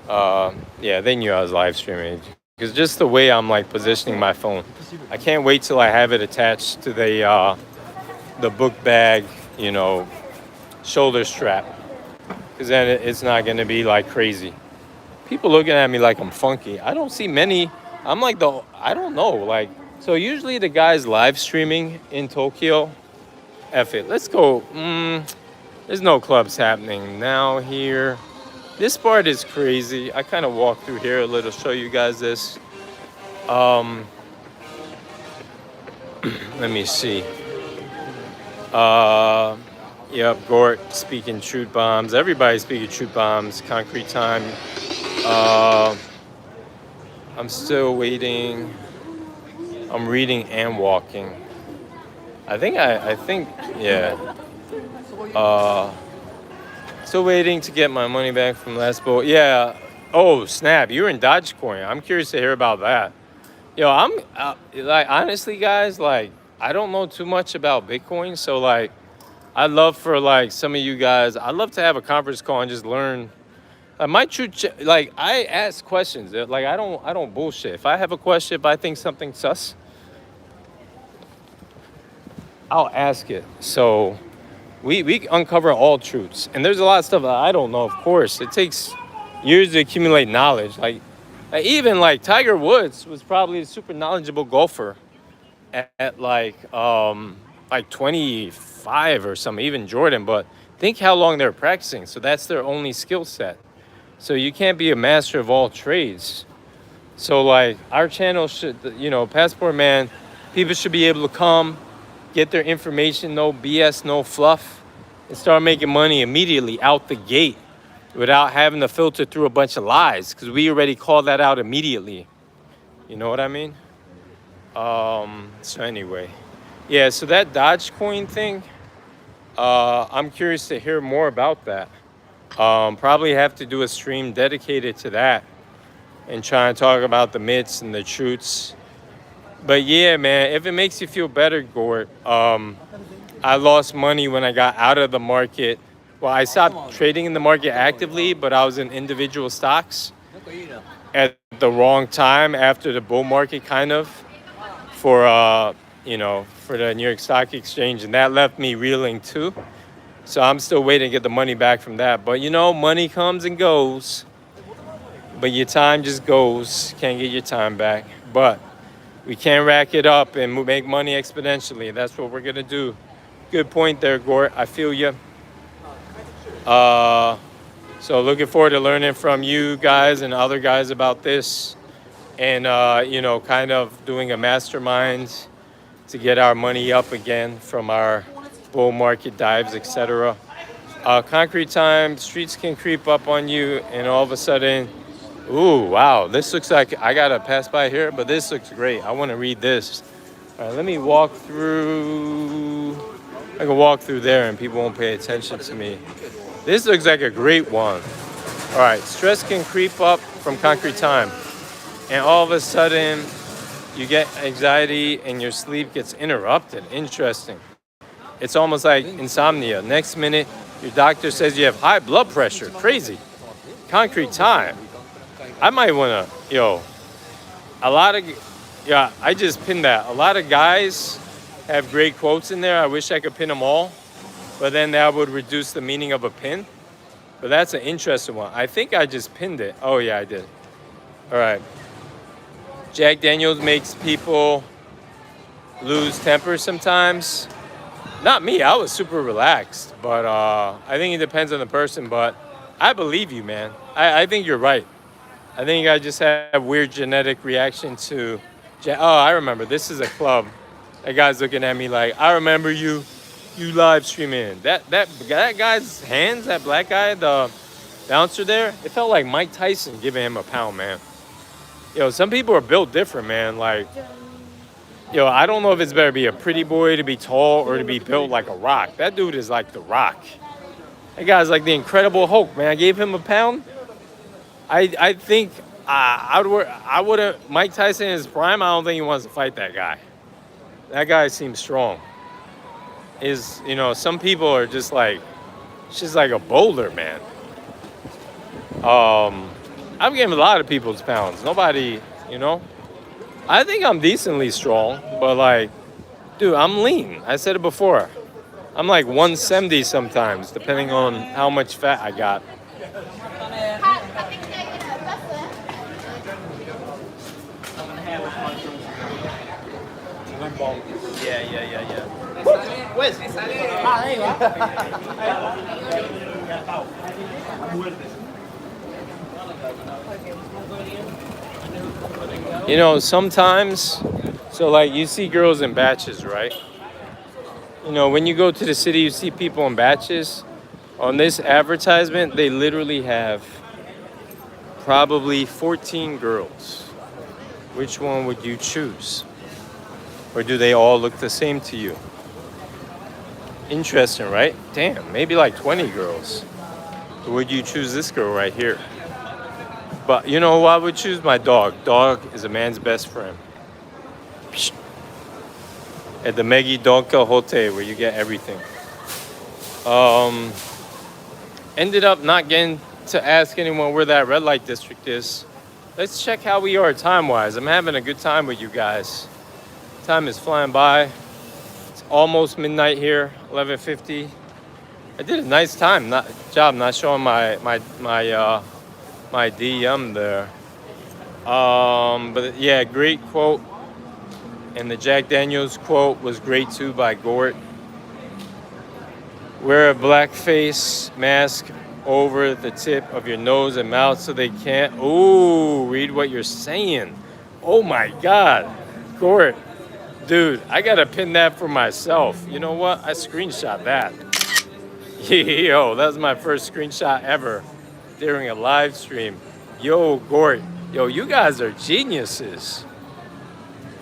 Yeah, they knew I was live streaming. Because just the way I'm like positioning my phone. I can't wait till I have it attached to the book bag, you know, shoulder strap. Because then it's not going to be like crazy. People looking at me like I'm funky. I don't see many. I'm like I don't know. Like, so usually the guys live streaming in Tokyo, F it. Let's go. There's no clubs happening now here. This part is crazy. I kind of walk through here a little, show you guys this. Let me see. Yep, Gort speaking truth bombs. Everybody's speaking truth bombs. Concrete Time. I'm still waiting. I'm reading and walking. I think, yeah. Still waiting to get my money back from last boat. Yeah. Oh, snap. You're in Dogecoin. I'm curious to hear about that. Yo, I'm like, honestly, guys, like, I don't know too much about Bitcoin. So, like, I'd love for, like, some of you guys, I'd love to have a conference call and just learn My like I ask questions. Like I don't bullshit. If I have a question, if I think something's sus, I'll ask it. So we uncover all truths, and there's a lot of stuff that I don't know. Of course, it takes years to accumulate knowledge. Even like Tiger Woods was probably a super knowledgeable golfer at like 25 or something. Even Jordan, but think how long they're practicing. So that's their only skill set. So you can't be a master of all trades. So like our channel should, Passport Man, people should be able to come, get their information, no BS, no fluff, and start making money immediately out the gate without having to filter through a bunch of lies, because we already called that out immediately. You know what I mean? So anyway, yeah, so that Dogecoin thing, I'm curious to hear more about that. Probably have to do a stream dedicated to that and try and talk about the myths and the truths. But yeah, man, if it makes you feel better, Gort, I lost money when I got out of the market. Well, I stopped trading in the market actively, but I was in individual stocks at the wrong time after the bull market, kind of, for for the New York Stock Exchange, and that left me reeling too. So I'm still waiting to get the money back from that. But money comes and goes, but your time just goes. Can't get your time back. But we can rack it up and make money exponentially. That's what we're gonna do. Good point there, Gort. I feel you. So looking forward to learning from you guys and other guys about this, and kind of doing a mastermind to get our money up again from our bull market dives, etc. Concrete time, streets can creep up on you, and all of a sudden, ooh, wow, this looks like I gotta pass by here, but this looks great. I want to read this. All right, let me walk through. I can walk through there and people won't pay attention to me. This looks like a great one. All right, stress can creep up from concrete time, and all of a sudden you get anxiety and your sleep gets interrupted. Interesting. It's almost like insomnia. Next minute, your doctor says you have high blood pressure. Crazy. Concrete time. I might want to, I just pinned that. A lot of guys have great quotes in there. I wish I could pin them all, but then that would reduce the meaning of a pin. But that's an interesting one. I think I just pinned it. Oh, yeah, I did. All right. Jack Daniels makes people lose temper sometimes. Not me. I was super relaxed. But I think it depends on the person. But I believe you, man. I think you're right. I think I just have weird genetic reaction to... I remember. This is a club. That guy's looking at me like, I remember you live streaming. That guy's hands, that black guy, the bouncer there, it felt like Mike Tyson giving him a pound, man. Some people are built different, man. Like, I don't know if it's better to be a pretty boy, to be tall, or to be built like a rock. That dude is like the Rock. That guy's like the Incredible Hulk, man. I gave him a pound. I think I would have, Mike Tyson in his prime, I don't think he wants to fight that guy. That guy seems strong. Some people are just like a boulder, man. I've given a lot of people's pounds. Nobody, I think I'm decently strong, but like, dude, I'm lean. I said it before. I'm like 170 sometimes, depending on how much fat I got. Yeah. Sometimes, so like you see girls in batches, right? When you go to the city, you see people in batches. On this advertisement, they literally have probably 14 girls. Which one would you choose? Or do they all look the same to you? Interesting, right? Damn, maybe like 20 girls. Or would you choose this girl right here? But who I would choose? My dog. Dog is a man's best friend. At the Megi Don Quixote, where you get everything. Ended up not getting to ask anyone where that red light district is. Let's check how we are time-wise. I'm having a good time with you guys. Time is flying by. It's almost midnight here, 11:50. I did a nice job not showing my DM there. But yeah, great quote. And the Jack Daniels quote was great too by Gort. Wear a black face mask over the tip of your nose and mouth so they can't, read what you're saying. Oh my God, Gort. Dude, I gotta pin that for myself. You know what? I screenshot that. Yo, that was my first screenshot ever during a live stream. Yo, Gort. Yo, you guys are geniuses.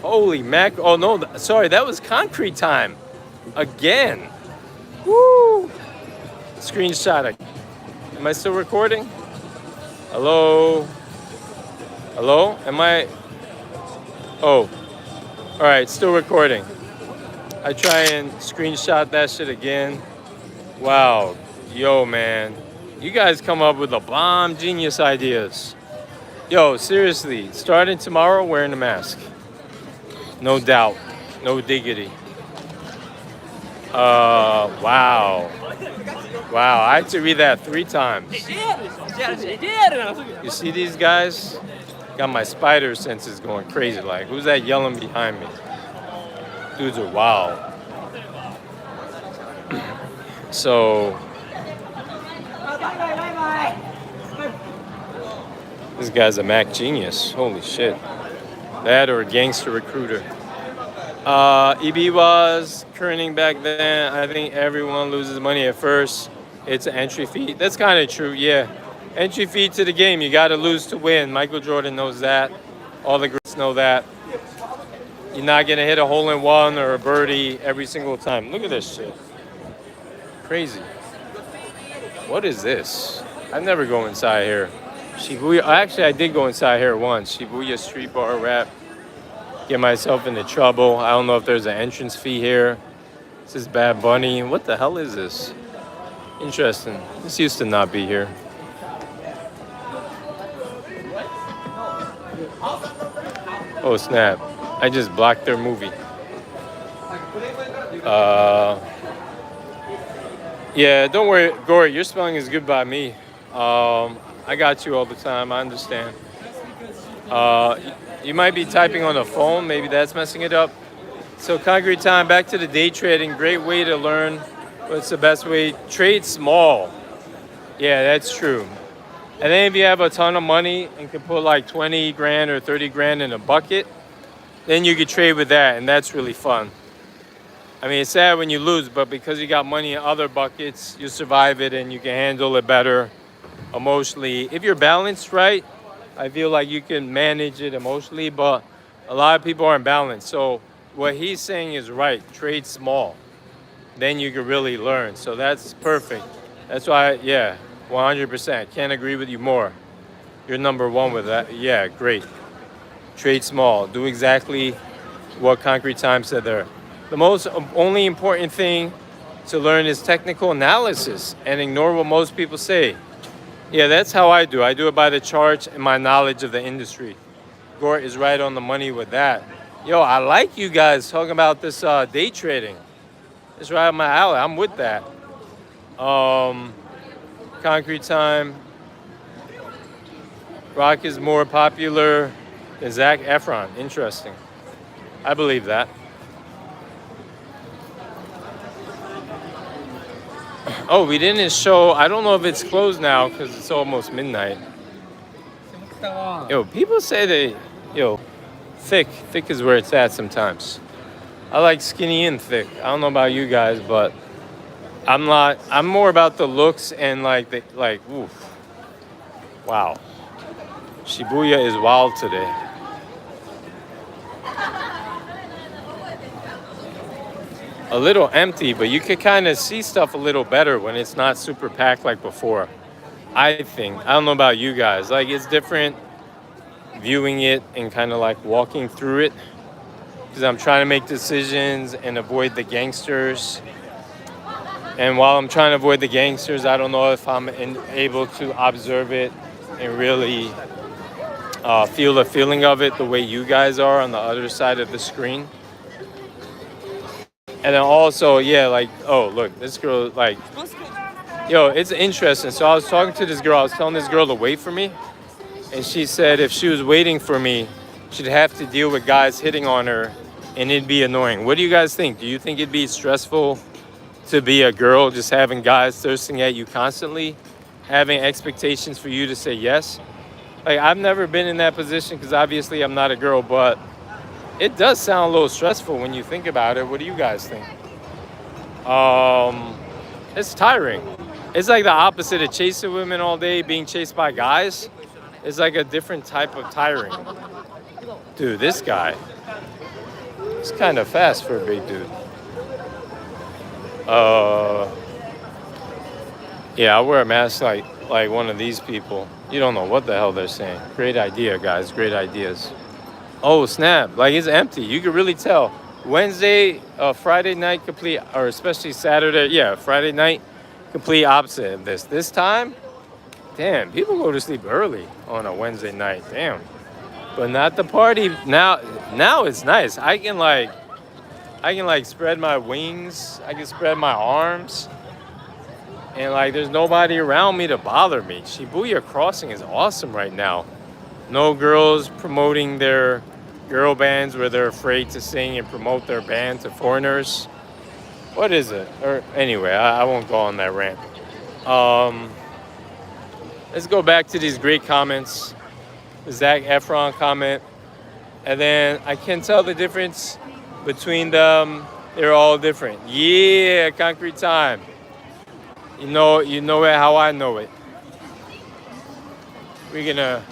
Holy mac. Oh, no. Sorry, that was concrete time. Again. Woo. Screenshot. Am I still recording? Hello? Hello? Am I? Oh. All right, still recording. I try and screenshot that shit again. Wow. Yo, man. You guys come up with the bomb genius ideas. Yo, seriously, starting tomorrow, wearing a mask. No doubt. No diggity. Wow. Wow, I had to read that 3 times. You see these guys? Got my spider senses going crazy. Like, who's that yelling behind me? Dudes are wild. So, this guy's a Mac genius. Holy shit. That or a gangster recruiter. EB was kerning back then. I think everyone loses money at first. It's an entry fee. That's kind of true, yeah. Entry fee to the game. You got to lose to win. Michael Jordan knows that. All the greats know that. You're not going to hit a hole-in-one or a birdie every single time. Look at this shit. Crazy. What is this? I never go inside here. Shibuya. Actually, I did go inside here once. Shibuya street bar rap. Get myself into trouble. I don't know if there's an entrance fee here. This is Bad Bunny. What the hell is this? Interesting. This used to not be here. Oh snap. I just blocked their movie. Yeah, don't worry, Gort, your spelling is good by me. I got you all the time, I understand. You might be typing on a phone, maybe that's messing it up. So concrete time, back to the day trading. Great way to learn what's the best way. Trade small. Yeah, that's true. And then if you have a ton of money and can put like 20 grand or 30 grand in a bucket, then you could trade with that, and that's really fun. I mean, it's sad when you lose, but because you got money in other buckets, you survive it and you can handle it better emotionally. If you're balanced right, I feel like you can manage it emotionally, but a lot of people aren't balanced. So what he's saying is right. Trade small. Then you can really learn. So that's perfect. That's why, 100%. Can't agree with you more. You're number one with that. Yeah, great. Trade small. Do exactly what Concrete Time said there. The only important thing to learn is technical analysis and ignore what most people say. Yeah, that's how I do. I do it by the charts and my knowledge of the industry. Gort is right on the money with that. Yo, I like you guys talking about this day trading. It's right up my alley. I'm with that. Concrete Time. Rock is more popular than Zac Efron. Interesting. I believe that. Oh, we didn't show. I don't know if it's closed now because it's almost midnight. Yo, people say thick. Thick is where it's at sometimes. I like skinny and thick. I don't know about you guys, but I'm not. I'm more about the looks and oof. Wow. Shibuya is wild today. A little empty, but you can kind of see stuff a little better when it's not super packed like before. I think. I don't know about you guys. Like, it's different viewing it and kind of like walking through it because I'm trying to make decisions and avoid the gangsters. And while I'm trying to avoid the gangsters, I don't know if I'm able to observe it and really feel the feeling of it the way you guys are on the other side of the screen. And then also, yeah, like, oh, look, this girl, like, yo, it's interesting. So I was talking to this girl. I was telling this girl to wait for me. And she said if she was waiting for me, she'd have to deal with guys hitting on her and it'd be annoying. What do you guys think? Do you think it'd be stressful to be a girl, just having guys thirsting at you constantly, having expectations for you to say yes? Like, I've never been in that position because obviously I'm not a girl, but it does sound a little stressful when you think about it. What do you guys think? It's tiring. It's like the opposite of chasing women all day, being chased by guys. It's like a different type of tiring. Dude, this guy, it's kind of fast for a big dude. Yeah, I'll wear a mask like one of these people. You don't know what the hell they're saying. Great idea, guys. Great ideas. Oh, snap. Like, it's empty. You can really tell. Wednesday, Friday night, complete, or especially Saturday. Yeah, Friday night, complete opposite of this. This time, damn, people go to sleep early on a Wednesday night. Damn. But not the party. Now it's nice. I can spread my wings. I can spread my arms. And like, there's nobody around me to bother me. Shibuya Crossing is awesome right now. No girls promoting their girl bands where they're afraid to sing and promote their band to foreigners. What is it? Or anyway, I won't go on that rant. Let's go back to these great comments. The Zac Efron comment. And then I can tell the difference between them. They're all different. Yeah, Concrete Time. You know it how I know it. We're gonna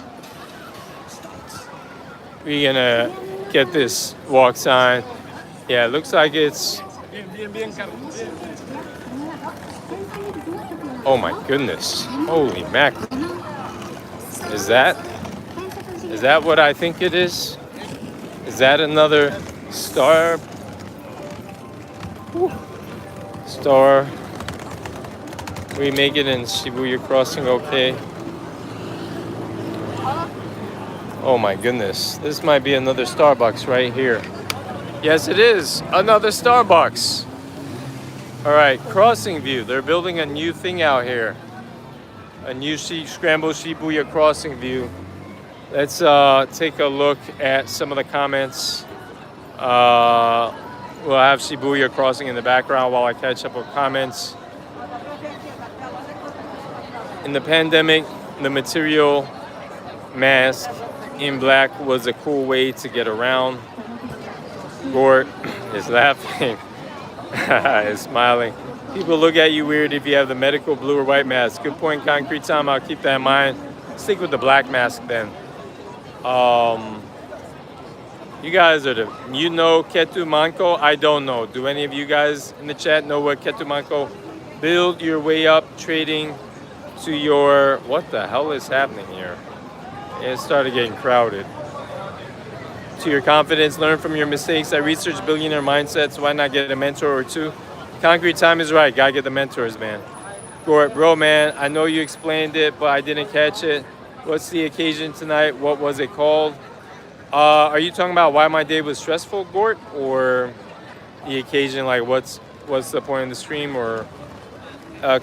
get this walk sign. Yeah, it looks like it's. Oh my goodness! Holy mackerel! Is that what I think it is? Is that another star? Star. We make it in Shibuya Crossing, okay? Oh my goodness, this might be another Starbucks right here. Yes, it is, another Starbucks. All right, crossing view. They're building a new thing out here. A new scrambled Shibuya crossing view. Let's take a look at some of the comments. We'll have Shibuya Crossing in the background while I catch up with comments. In the pandemic, the material mask in black was a cool way to get around. Gort is laughing, is smiling. People look at you weird if you have the medical blue or white mask. Good point, Concrete Time. I'll keep that in mind. Stick with the black mask then. You guys are you know Ketu Manko? I don't know. Do any of you guys in the chat know what Ketu Manko? Build your way up trading to your, what the hell is happening here? It started getting crowded. To your confidence, learn from your mistakes. I research billionaire mindsets. Why not get a mentor or two? Concrete Time is right. Gotta get the mentors, man. Gort, bro, man, I know you explained it, but I didn't catch it. What's the occasion tonight? What was it called? Are you talking about why my day was stressful, Gort? Or the occasion, like what's the point of the stream? Or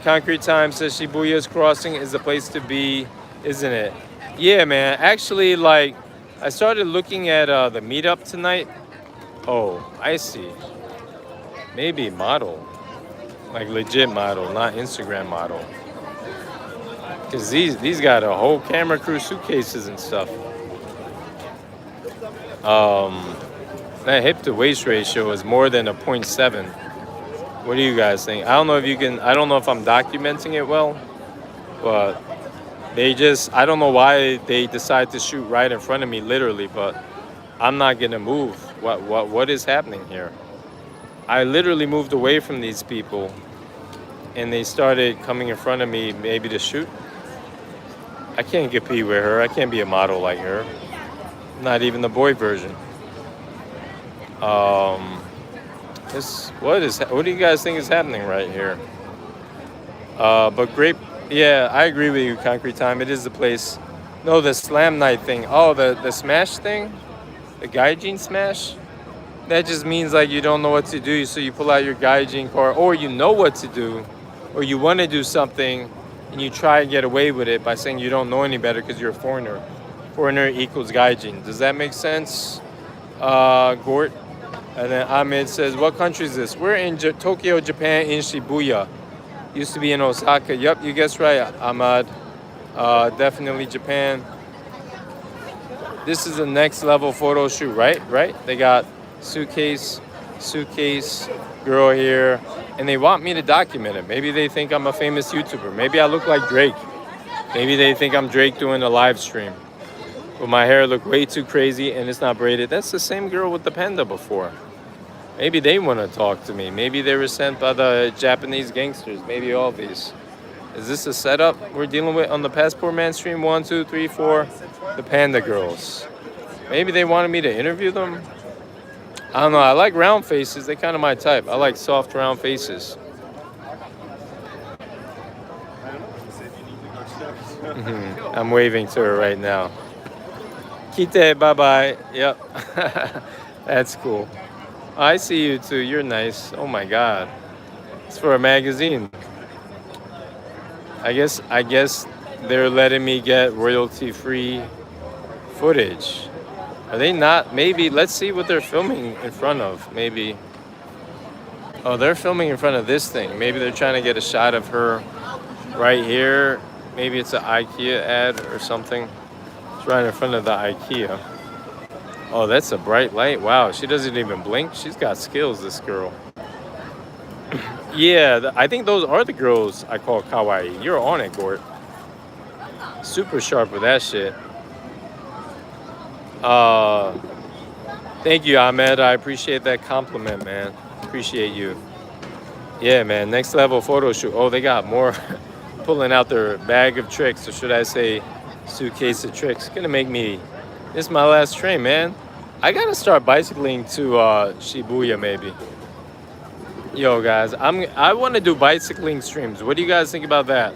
Concrete Time says Shibuya's Crossing is the place to be, isn't it? Yeah, man. Actually, like, I started looking at the meetup tonight. Oh, I see. Maybe model. Like legit model, not Instagram model. Because these got a whole camera crew suitcases and stuff. That hip to waist ratio is more than a 0.7. What do you guys think? I don't know if you can, I don't know if I'm documenting it well, but I don't know why they decide to shoot right in front of me, literally, but I'm not gonna move. What is happening here? I literally moved away from these people and they started coming in front of me, maybe to shoot. I can't compete with her. I can't be a model like her. Not even the boy version. What do you guys think is happening right here? But great. Yeah, I agree with you, Concrete Time. It is the place. No, the slam night thing. Oh, the smash thing? The gaijin smash? That just means like you don't know what to do, so you pull out your gaijin card, or you know what to do, or you want to do something, and you try and get away with it by saying you don't know any better because you're a foreigner. Foreigner equals gaijin. Does that make sense, Gort? And then Ahmed says, "What country is this? We're in Tokyo, Japan, in Shibuya. Used to be in Osaka. Yep, you guessed right, Ahmad. Definitely Japan. This is the next level photo shoot, right? Right? They got suitcase, suitcase, girl here, and they want me to document it. Maybe they think I'm a famous YouTuber. Maybe I look like Drake. Maybe they think I'm Drake doing a live stream. But my hair look way too crazy and it's not braided. That's the same girl with the panda before. Maybe they want to talk to me. Maybe they were sent by the Japanese gangsters. Maybe all these. Is this a setup we're dealing with on the Passport Man stream? 1, 2, 3, 4. The panda girls. Maybe they wanted me to interview them. I don't know. I like round faces. They're kind of my type. I like soft round faces. I'm waving to her right now. Kite, bye-bye. Yep. That's cool. I see you too. You're nice. Oh my God. It's for a magazine. I guess they're letting me get royalty-free footage. Are they not? Maybe. Let's see what they're filming in front of. Maybe. Oh, they're filming in front of this thing. Maybe they're trying to get a shot of her right here. Maybe it's an IKEA ad or something. It's right in front of the IKEA. Oh, that's a bright light. Wow, she doesn't even blink. She's got skills, this girl. Yeah, I think those are the girls I call kawaii. You're on it, Gort. Super sharp with that shit. Thank you, Ahmed. I appreciate that compliment, man. Appreciate you. Yeah, man. Next level photo shoot. Oh, they got more pulling out their bag of tricks, or should I say suitcase of tricks. Gonna make me. This is my last train, man. I gotta start bicycling to Shibuya, maybe. Yo, guys, I want to do bicycling streams. What do you guys think about that?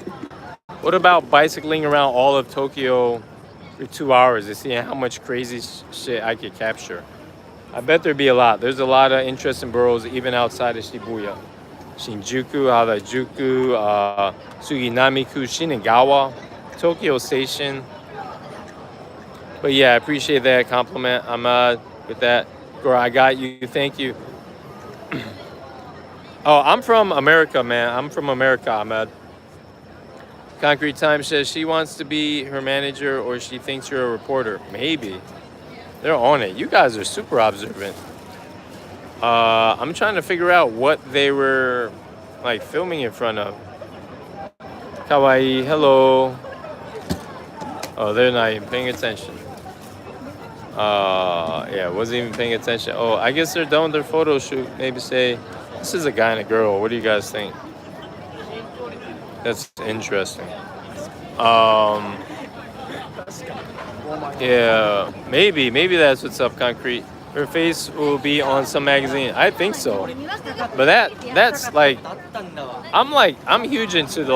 What about bicycling around all of Tokyo for 2 hours and seeing how much crazy shit I could capture? I bet there'd be a lot. There's a lot of interesting boroughs even outside of Shibuya. Shinjuku, Harajuku, Suginami-ku, Shinagawa, Tokyo Station. But yeah, I appreciate that compliment. I'm with that. Girl, I got you. Thank you. Oh, I'm from America, man. I'm from America, Ahmed. Concrete Time says she wants to be her manager or she thinks you're a reporter. Maybe. They're on it. You guys are super observant. I'm trying to figure out what they were like filming in front of. Kawaii, hello. Oh, they're not even paying attention. Yeah, wasn't even paying attention. Oh, I guess they're done with their photo shoot. Maybe say, this is a guy and a girl. What do you guys think? That's interesting. Yeah, maybe that's what's up, Concrete. Her face will be on some magazine. I think so. But that's like I'm huge into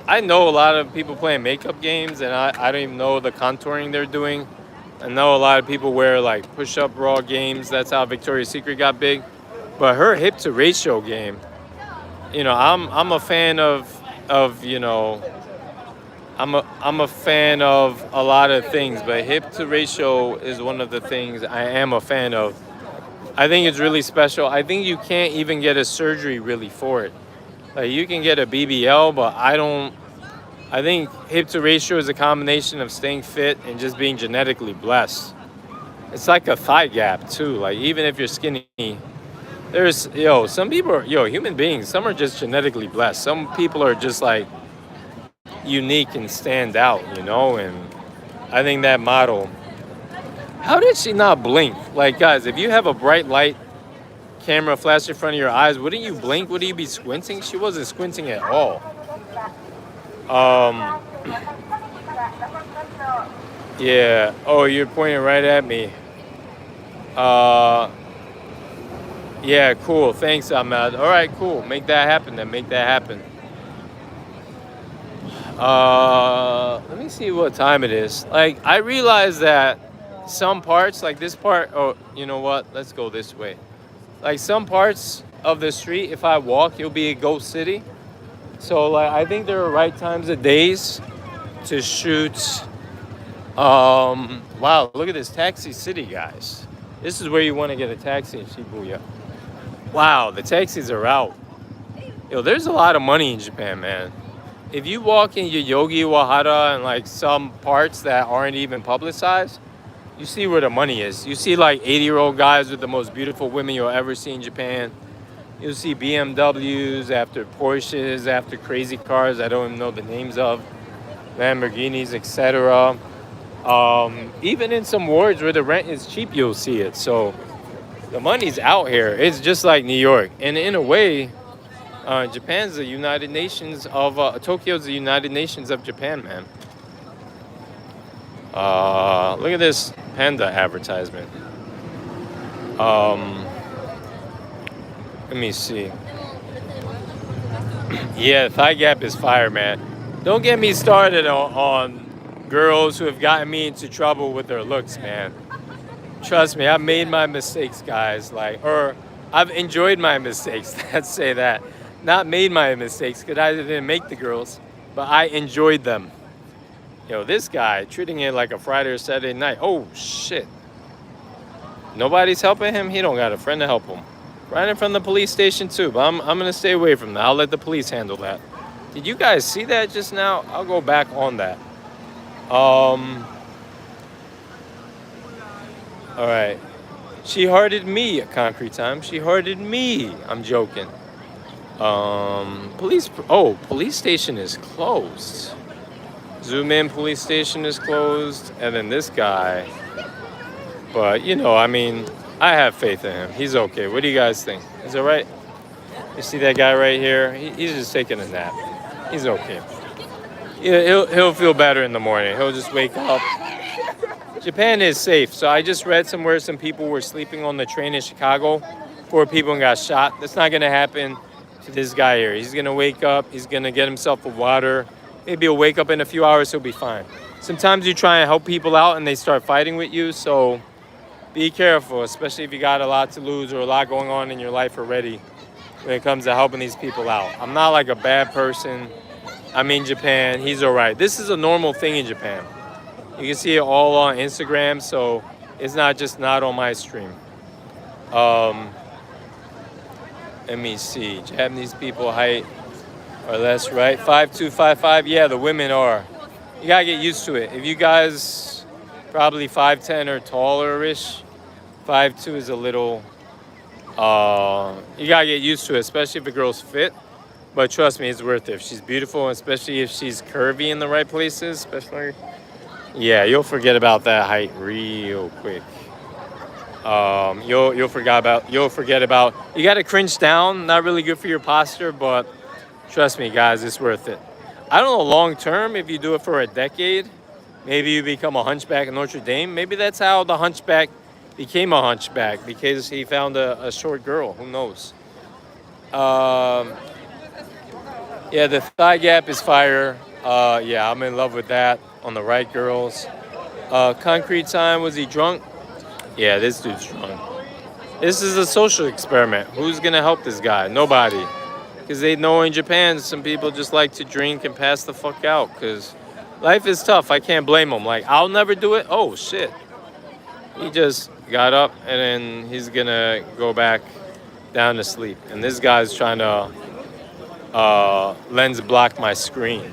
I know a lot of people playing makeup games and I don't even know the contouring they're doing. I know a lot of people wear like push-up raw games. That's how Victoria's Secret got big. But her hip to ratio game, I'm a fan of I'm a fan of a lot of things, but hip to ratio is one of the things I am a fan of. I think it's really special. I think you can't even get a surgery really for it. Like you can get a BBL, but I think hip to ratio is a combination of staying fit and just being genetically blessed. It's like a thigh gap too. Like even if you're skinny, there's some people are human beings. Some are just genetically blessed. Some people are just like unique and stand out, and I think that model. How did she not blink? Like guys, if you have a bright light camera flash in front of your eyes, wouldn't you blink? Wouldn't you be squinting? She wasn't squinting at all. Yeah. Oh, you're pointing right at me. Yeah, cool. Thanks, Ahmad. All right, cool. Make that happen then. Make that happen. Let me see what time it is. Like, I realize that some parts, like this part, oh, you know what? Let's go this way. Like some parts of the street, if I walk, you'll be a ghost city. So, like, I think there are right times of days to shoot. Wow, look at this taxi city, guys. This is where you want to get a taxi in Shibuya. Wow, the taxis are out. Yo, there's a lot of money in Japan, man. If you walk in Yoyogi, Wahara, and like some parts that aren't even publicized, you see where the money is. You see like 80-year-old guys with the most beautiful women you'll ever see in Japan. You'll see BMWs after Porsches, after crazy cars I don't even know the names of, Lamborghinis, etc. Even in some wards where the rent is cheap, you'll see it. So the money's out here. It's just like New York. And in a way, Japan's the United Nations of, Tokyo's the United Nations of Japan, man. Look at this Panda advertisement. Let me see. Yeah, thigh gap is fire, man. Don't get me started on girls who have gotten me into trouble with their looks, man. Trust me, I've made my mistakes, guys. Or I've enjoyed my mistakes. Let's say that. Not made my mistakes, because I didn't make the girls, but I enjoyed them. Yo, this guy treating it like a Friday or Saturday night. Oh shit. Nobody's helping him. He don't got a friend to help him. Right in front of the police station too, but I'm gonna stay away from that. I'll let the police handle that. Did you guys see that just now? I'll go back on that. All right. She hearted me at Concrete Time. She hearted me. I'm joking. Police station is closed. Zoom in, police station is closed. And then this guy. But, you know, I mean, I have faith in him. He's okay. What do you guys think? Is it right? You see that guy right here? He's just taking a nap. He's okay. Yeah, he'll feel better in the morning. He'll just wake up. Japan is safe. So I just read somewhere some people were sleeping on the train in Chicago. 4 people got shot. That's not going to happen to this guy here. He's going to wake up. He's going to get himself a water. Maybe he'll wake up in a few hours. He'll be fine. Sometimes you try and help people out and they start fighting with you. So be careful, especially if you got a lot to lose or a lot going on in your life already when it comes to helping these people out. I'm not like a bad person. I'm in Japan. He's all right. This is a normal thing in Japan. You can see it all on Instagram, so it's not just not on my stream. Let me see. Japanese people height or less, right? 5'2", 5'5". Yeah, the women are. You gotta get used to it. If you guys probably 5'10" or taller-ish, 5'2" is a little. You gotta get used to it, especially if a girl's fit. But trust me, it's worth it. If she's beautiful, especially if she's curvy in the right places, especially. Yeah, you'll forget about that height real quick. You'll forget about. You got to cringe down. Not really good for your posture, but trust me, guys, it's worth it. I don't know long term if you do it for a decade, maybe you become a hunchback in Notre Dame. Maybe that's how the hunchback became a hunchback, because he found a short girl. Who knows? Yeah, the thigh gap is fire. Yeah, I'm in love with that. On the right girls. Concrete Time, was he drunk? Yeah, this dude's drunk. This is a social experiment. Who's gonna help this guy? Nobody. Because they know in Japan, some people just like to drink and pass the fuck out. Because life is tough. I can't blame them. Like, I'll never do it. Oh, shit. He just got up and then he's gonna go back down to sleep. And this guy's trying to lens block my stream.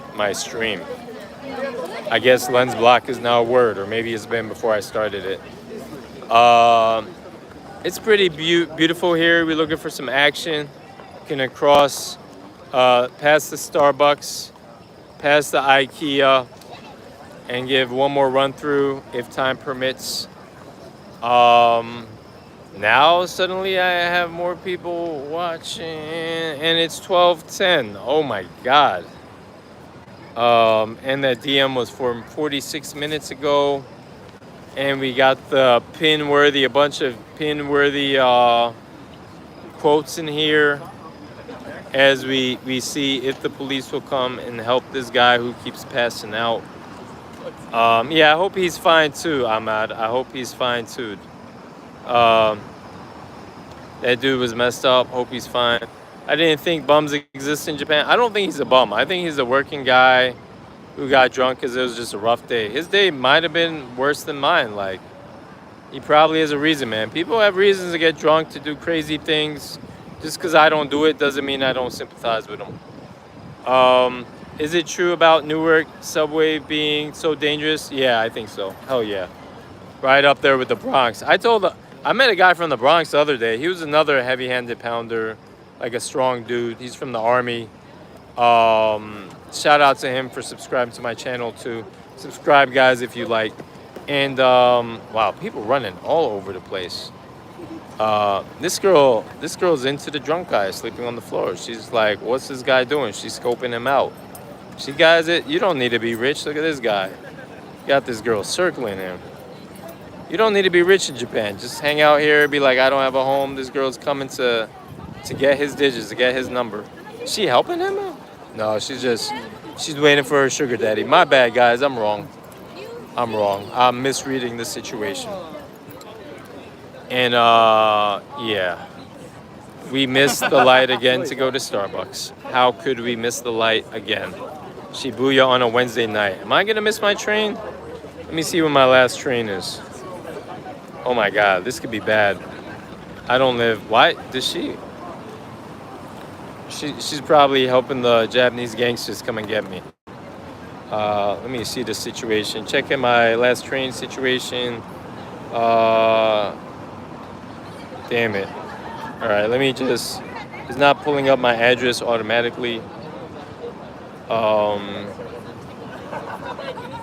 I guess lens block is now a word, or maybe it's been before I started it. It's pretty beautiful here. We're looking for some action. Gonna cross past the Starbucks, past the IKEA, and give one more run through if time permits. Now suddenly I have more people watching, and it's 12:10. Oh my God. And that DM was from 46 minutes ago, and we got a bunch of pin-worthy quotes in here. as we see if the police will come and help this guy who keeps passing out. Yeah, I hope he's fine too, Ahmad. I hope he's fine too. Um, that dude was messed up. Hope he's fine. I didn't think bums exist in Japan. I don't think he's a bum. I think he's a working guy who got drunk because it was just a rough day. His day might have been worse than mine. Like, he probably has a reason, man. People have reasons to get drunk, to do crazy things. Just because I don't do it doesn't mean I don't sympathize with them. Is it true about Newark subway being so dangerous? Yeah, I think so. Hell yeah. Right up there with the Bronx. I met a guy from the Bronx the other day. He was another heavy-handed pounder, like a strong dude. He's from the Army. Shout out to him for subscribing to my channel too. Subscribe, guys, if you like. And wow, people running all over the place. This girl's into the drunk guy sleeping on the floor. She's like, what's this guy doing? She's scoping him out. She guys it. You don't need to be rich. Look at this guy. Got this girl circling him. You don't need to be rich in Japan. Just hang out here, be like, I don't have a home. This girl's coming to get his digits, to get his number. Is she helping him out? No, she's waiting for her sugar daddy. My bad, guys. I'm wrong. I'm misreading the situation. And yeah, we missed the light again to go to Starbucks. How could we miss the light again? Shibuya on a Wednesday night. Am I gonna miss my train? Let me see when my last train is. Oh my God, this could be bad. I don't live. Why does she? She's probably helping the Japanese gangsters come and get me. Let me see the situation. Checking my last train situation. Damn it. All right, let me just. It's not pulling up my address automatically. Let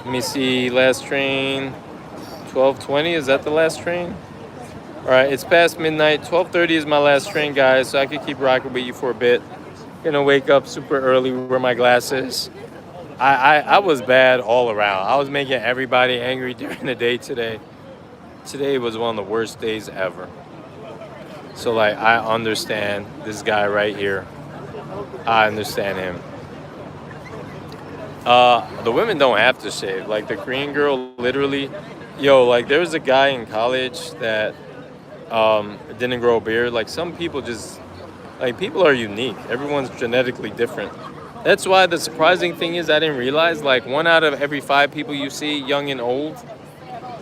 me see. Last train. 12:20. Is that the last train? All right, it's past midnight. 12:30 is my last train, guys. So I could keep rocking with you for a bit. Gonna wake up super early, wear my glasses. I was bad all around. I was making everybody angry during the day today. Today was one of the worst days ever. So like, I understand this guy right here. I understand him. The women don't have to shave. Like the Korean girl, literally, like there was a guy in college that didn't grow a beard. Like some people just, like people are unique. Everyone's genetically different. That's why the surprising thing is I didn't realize like 1 out of every 5 people you see, young and old,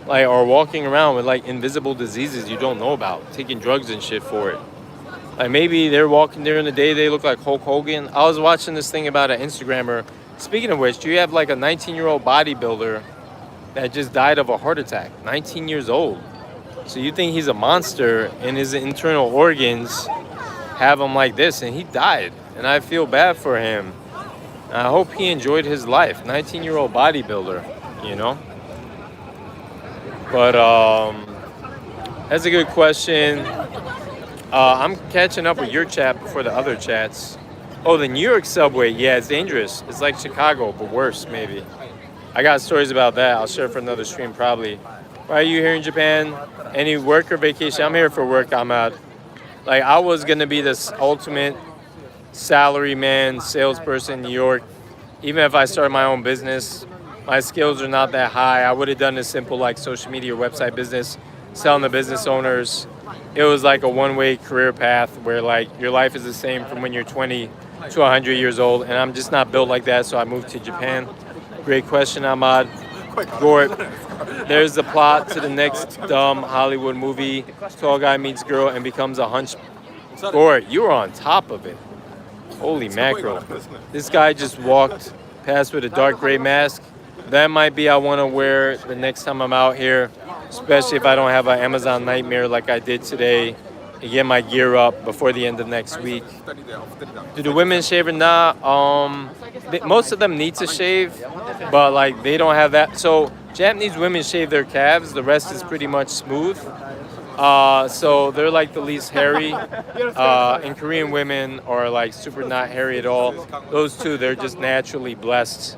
like are walking around with like invisible diseases you don't know about, taking drugs and shit for it. Like maybe they're walking during the day, they look like Hulk Hogan. I was watching this thing about an Instagrammer. Speaking of which, you have like a 19-year-old bodybuilder that just died of a heart attack, 19 years old. So you think he's a monster and his internal organs have him like this, and he died. And I feel bad for him. I hope he enjoyed his life. 19-year-old bodybuilder, But that's a good question. I'm catching up with your chat before the other chats. Oh, the New York subway. Yeah, it's dangerous. It's like Chicago, but worse, maybe. I got stories about that. I'll share for another stream, probably. Why are you here in Japan? Any work or vacation? I'm here for work. I'm out. Like, I was going to be this ultimate salaryman, salesperson in New York. Even if I started my own business, my skills are not that high. I would have done a simple, like, social media website business, selling to business owners. It was like a one-way career path where, like, your life is the same from when you're 20 to 100 years old. And I'm just not built like that, so I moved to Japan. Great question, Ahmad. Gort, there's the plot to the next dumb Hollywood movie. Tall guy meets girl and becomes a hunch. Gort, you were on top of it. Holy mackerel. This guy just walked past with a dark gray mask. That might be I want to wear the next time I'm out here, especially if I don't have an Amazon nightmare like I did today, and get my gear up before the end of next week. Do the women shave or not? Most of them need to shave, but like they don't have that. So Japanese women shave their calves. The rest is pretty much smooth. So they're like the least hairy. And Korean women are like super not hairy at all. Those two, they're just naturally blessed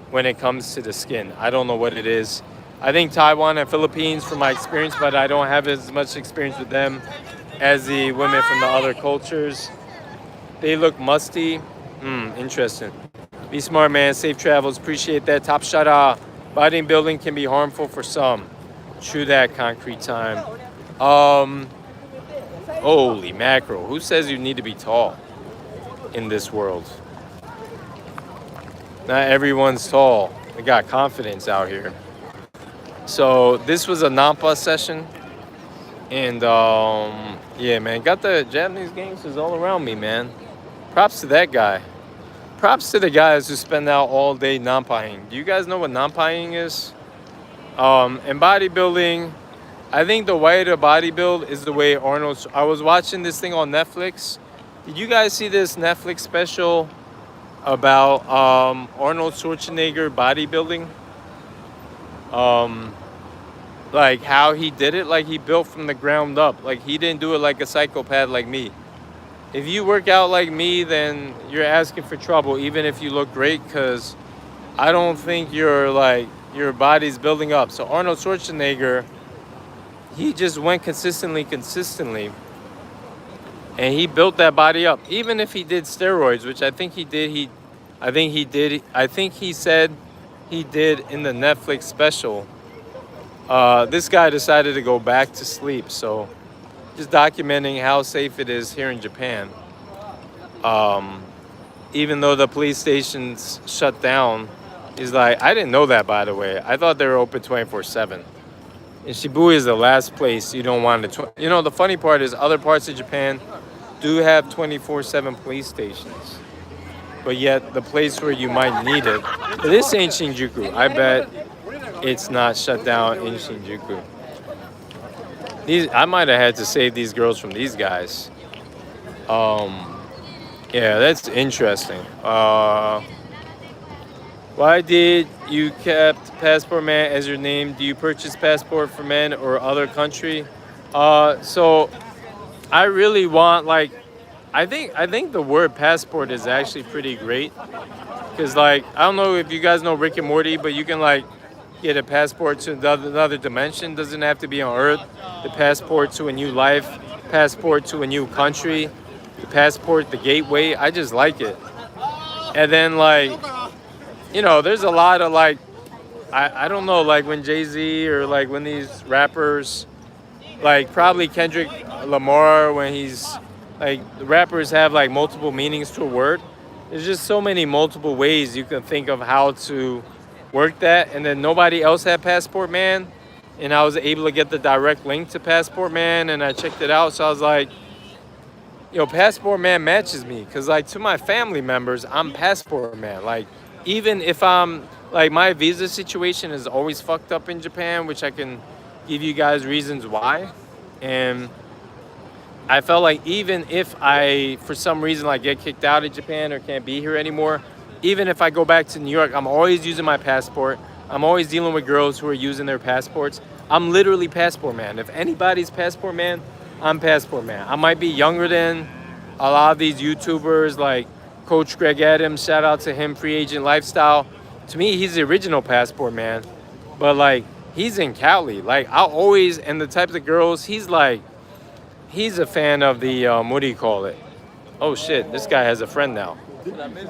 when it comes to the skin. I don't know what it is. I think Taiwan and Philippines from my experience, but I don't have as much experience with them as the women from the other cultures. They look musty. Interesting. Be smart, man. Safe travels. Appreciate that. Top shot. Bodybuilding can be harmful for some. True that. Concrete time. Um, Holy mackerel. Who says you need to be tall in this world? Not everyone's tall. They got confidence out here. So this was a Nampa session. And yeah, man, got the Japanese gangsters all around me, man. Props to that guy. Props to the guys who spend out all day nampaing. Do you guys know what nampaing is? In bodybuilding, I think the way to bodybuild is the way Arnold... I was watching this thing on Netflix. Did you guys see this Netflix special about Arnold Schwarzenegger bodybuilding? Like how he did it, like he built from the ground up. Like he didn't do it like a psychopath like me. If you work out like me, then you're asking for trouble, even if you look great, because I don't think your body's building up. So Arnold Schwarzenegger, he just went consistently, and he built that body up. Even if he did steroids, which I think he did, I think he said he did in the Netflix special. This guy decided to go back to sleep, so just documenting how safe it is here in Japan. Even though the police station's shut down, he's like, I didn't know that, by the way. I thought they were open 24/7. And Shibuya is the last place you don't want to... You know, the funny part is other parts of Japan do have 24/7 police stations. But yet, the place where you might need it... But this ain't Shinjuku. I bet it's not shut down in Shinjuku. I might have had to save these girls from these guys. Yeah, that's interesting. Why did you kept Passport Man as your name? Do you purchase Passport for Men or other country? So I really want, like, I think the word passport is actually pretty great. Because, like, I don't know if you guys know Rick and Morty, but you can, like, get a passport to another dimension. Doesn't have to be on Earth. The passport to a new life. Passport to a new country. The passport, the gateway. I just like it. And then, like, you know, there's a lot of, like, I don't know, like when Jay-Z or like when these rappers, like probably Kendrick Lamar, when he's like, the rappers have like multiple meanings to a word. There's just so many multiple ways you can think of how to work that. And then nobody else had Passport Man, and I was able to get the direct link to Passport Man, and I checked it out. So I was like, yo, Passport Man matches me, because like to my family members, I'm Passport Man. Like, even if I'm like, my visa situation is always fucked up in Japan, which I can give you guys reasons why. And I felt like even if I, for some reason, like get kicked out of Japan or can't be here anymore, even if I go back to New York, I'm always using my passport. I'm always dealing with girls who are using their passports. I'm literally Passport Man. If anybody's Passport Man, I'm Passport Man. I might be younger than a lot of these YouTubers, like Coach Greg Adams, shout out to him, Free Agent Lifestyle. To me, he's the original Passport Man. But like, he's in Cali. Like, I'll always, and the types of girls, he's like, he's a fan of the, what do you call it? Oh shit, this guy has a friend now.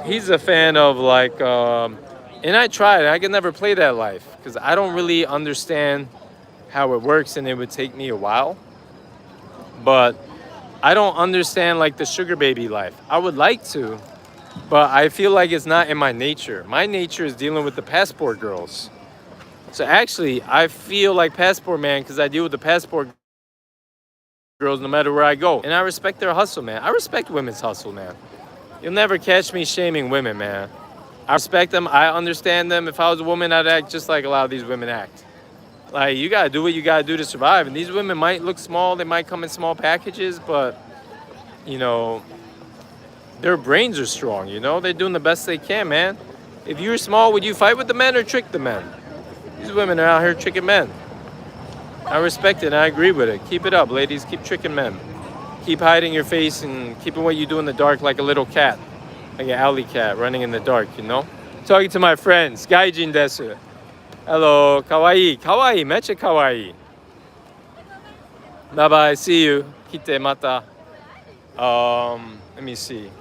He's a fan of like, and I tried, I could never play that life because I don't really understand how it works, and it would take me a while. But I don't understand like the sugar baby life. I would like to, but I feel like it's not in my nature. My nature is dealing with the passport girls. So actually, I feel like Passport Man because I deal with the passport girls no matter where I go. And I respect their hustle, man. I respect women's hustle, man. You'll never catch me shaming women, man. I respect them. I understand them. If I was a woman, I'd act just like a lot of these women act. Like, you gotta do what you gotta do to survive. And these women might look small. They might come in small packages, but, you know, their brains are strong, you know? They're doing the best they can, man. If you were small, would you fight with the men or trick the men? These women are out here tricking men. I respect it and I agree with it. Keep it up, ladies. Keep tricking men. Keep hiding your face and keeping what you do in the dark like a little cat. Like an alley cat running in the dark, you know? Talking to my friends. Gaijin desu. Hello. Kawaii. Kawaii. Mecha kawaii. Bye-bye. See you. Kite mata. Let me see.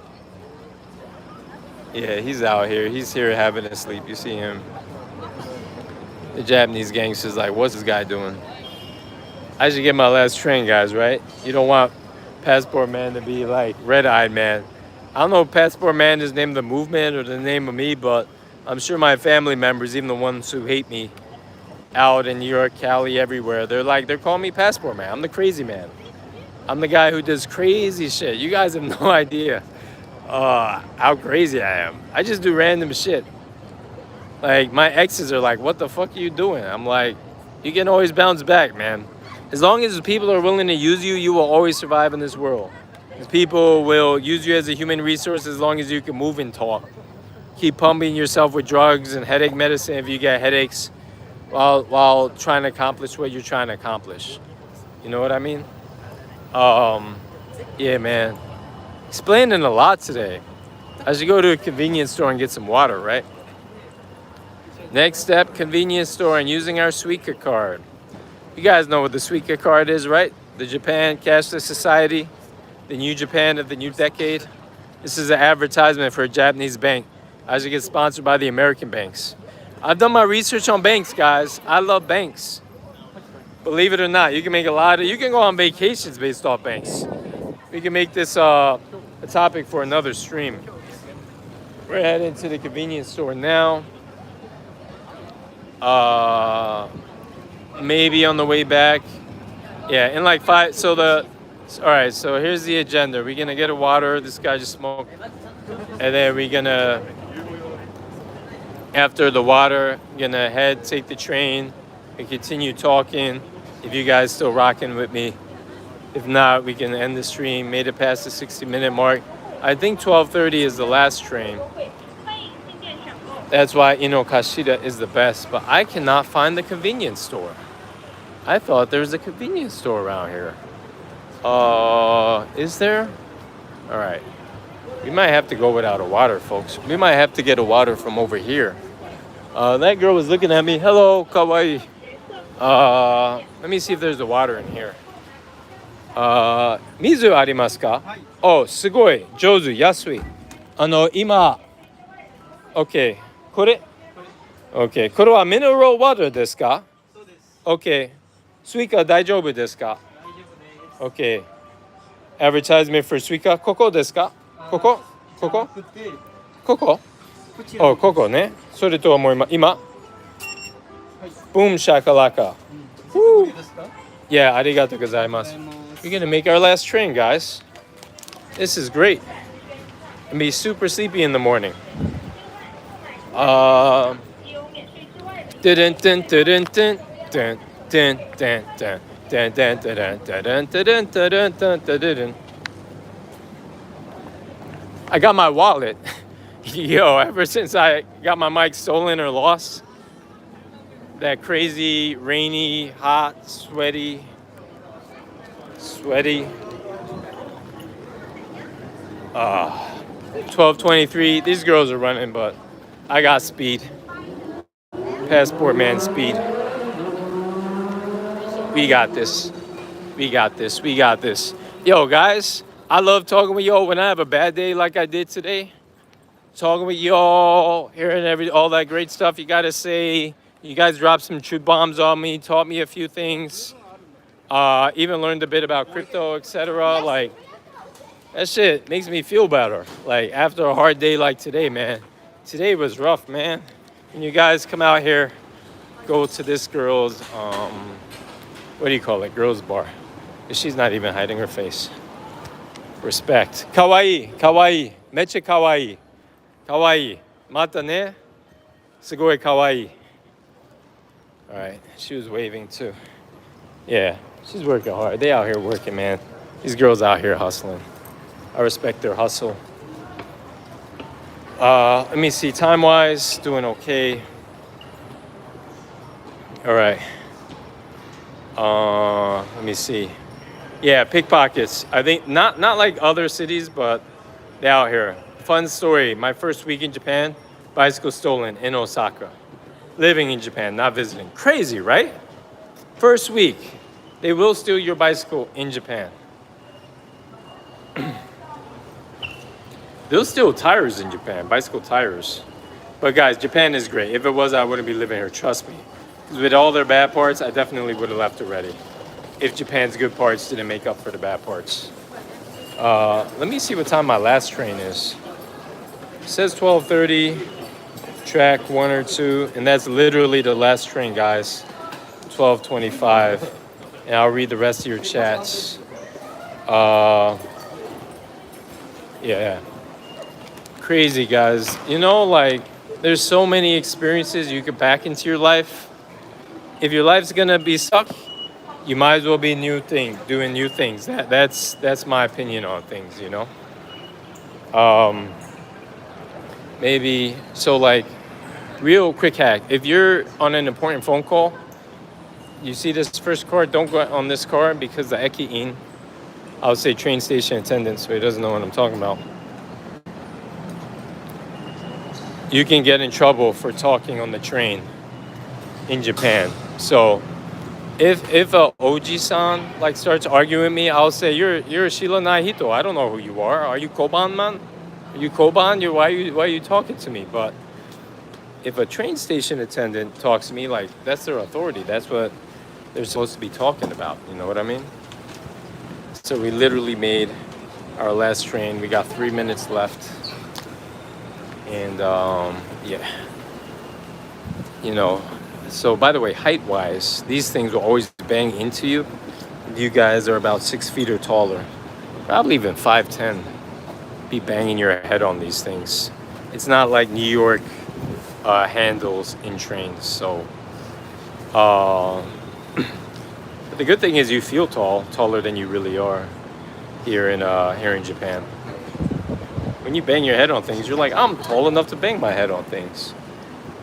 Yeah, he's out here. He's here having a sleep. You see him. The Japanese gangster's like, what's this guy doing? I should get my last train, guys, right? You don't want Passport Man to be like Red-Eyed Man. I don't know if Passport Man is named the movement or the name of me, but I'm sure my family members, even the ones who hate me out in New York, Cali, everywhere, they're calling me Passport Man. I'm the crazy man. I'm the guy who does crazy shit. You guys have no idea how crazy I am. I just do random shit. Like, my exes are like, what the fuck are you doing? I'm like, you can always bounce back, man. As long as people are willing to use you, you will always survive in this world. People will use you as a human resource as long as you can move and talk. Keep pumping yourself with drugs and headache medicine if you get headaches while trying to accomplish what you're trying to accomplish. You know what I mean? Yeah, man. Explaining a lot today. I should go to a convenience store and get some water, right? Next step, convenience store and using our Suica card. You guys know what the Suica card is, right? The Japan Cashless Society, the new Japan of the new decade. This is an advertisement for a Japanese bank. I should get sponsored by the American banks. I've done my research on banks, guys. I love banks. Believe it or not, you can make you can go on vacations based off banks. We can make this a topic for another stream. We're heading to the convenience store now. Maybe on the way back. Yeah, in like 5. All right, so here's the agenda. We're gonna get a water. This guy just smoked. And then we're gonna, after the water, gonna take the train and continue talking. If you guys still rocking with me. If not, we can end the stream. Made it past the 60-minute mark. I think 12:30 is the last train. That's why Inokashira is the best. But I cannot find the convenience store. I thought there was a convenience store around here. Is there? All right. We might have to go without a water, folks. We might have to get a water from over here. That girl was looking at me. Hello, kawaii. Let me see if there's a water in here. Mizu arimasu ka? Oh, sugoi, jouzu, yasui. Ima. Okay. これ? Okay. これは mineral water ですか? Okay. スイカ大丈夫ですか? Okay. Advertisement for スイカ。ここですか? ここ? ここ? ここ? Oh, ここね。それとはもう今。Boom shakalaka. Woo. Yeah, ありがとうございます。We're gonna make our last train, guys. This is great. And be super sleepy in the morning. I got my wallet. Yo, ever since I got my mic stolen or lost, that crazy, rainy, hot, sweaty. 12:23. These girls are running, but I got speed. Passport Man speed. We got this. We got this. We got this. Yo, guys, I love talking with y'all when I have a bad day like I did today. Talking with y'all, hearing all that great stuff you gotta say. You guys dropped some truth bombs on me, taught me a few things. Even learned a bit about crypto, etc. Like, that shit makes me feel better. Like, after a hard day like today, man. Today was rough, man. When you guys come out here, go to this girl's, what do you call it? Girls bar. She's not even hiding her face. Respect. Kawaii, kawaii. Mecha kawaii. Kawaii. Mata ne? Sugoi kawaii. All right, she was waving too. Yeah, she's working hard. They out here working, man. These girls out here hustling. I respect their hustle. Let me see, time-wise, doing okay. All right. Let me see. Yeah, pickpockets. I think not like other cities, but they out here. Fun story. My first week in Japan, bicycle stolen in Osaka. Living in Japan, not visiting. Crazy, right? First week, they will steal your bicycle in Japan. There's still tires in Japan, bicycle tires. But guys, Japan is great. If it was, I wouldn't be living here. Trust me. 'Cause with all their bad parts, I definitely would have left already. If Japan's good parts didn't make up for the bad parts. Let me see what time my last train is. It says 12:30, track 1 or 2, and that's literally the last train, guys. 12:25, and I'll read the rest of your chats. Yeah, crazy, guys. You know, like, there's so many experiences you could pack into your life. If your life's gonna be suck, you might as well be doing new things. That's my opinion on things, you know. Maybe so, like, real quick hack. If you're on an important phone call, you see this first car, don't go on this car because the eki-in, I would say train station attendant, so he doesn't know what I'm talking about. You can get in trouble for talking on the train in Japan. So if a Oji-san like starts arguing with me, I'll say you're a Shila Hito. I don't know who you are. Are you Koban man? Are you Koban? Why are you talking to me? But if a train station attendant talks to me, like, that's their authority. That's what they're supposed to be talking about. You know what I mean? So we literally made our last train. We got 3 minutes left. And yeah, you know, so by the way, height-wise, these things will always bang into you. You guys are about 6 feet or taller, probably even 5'10", be banging your head on these things. It's not like New York handles in trains. So but the good thing is you feel taller than you really are here in Japan. When you bang your head on things, you're like, I'm tall enough to bang my head on things.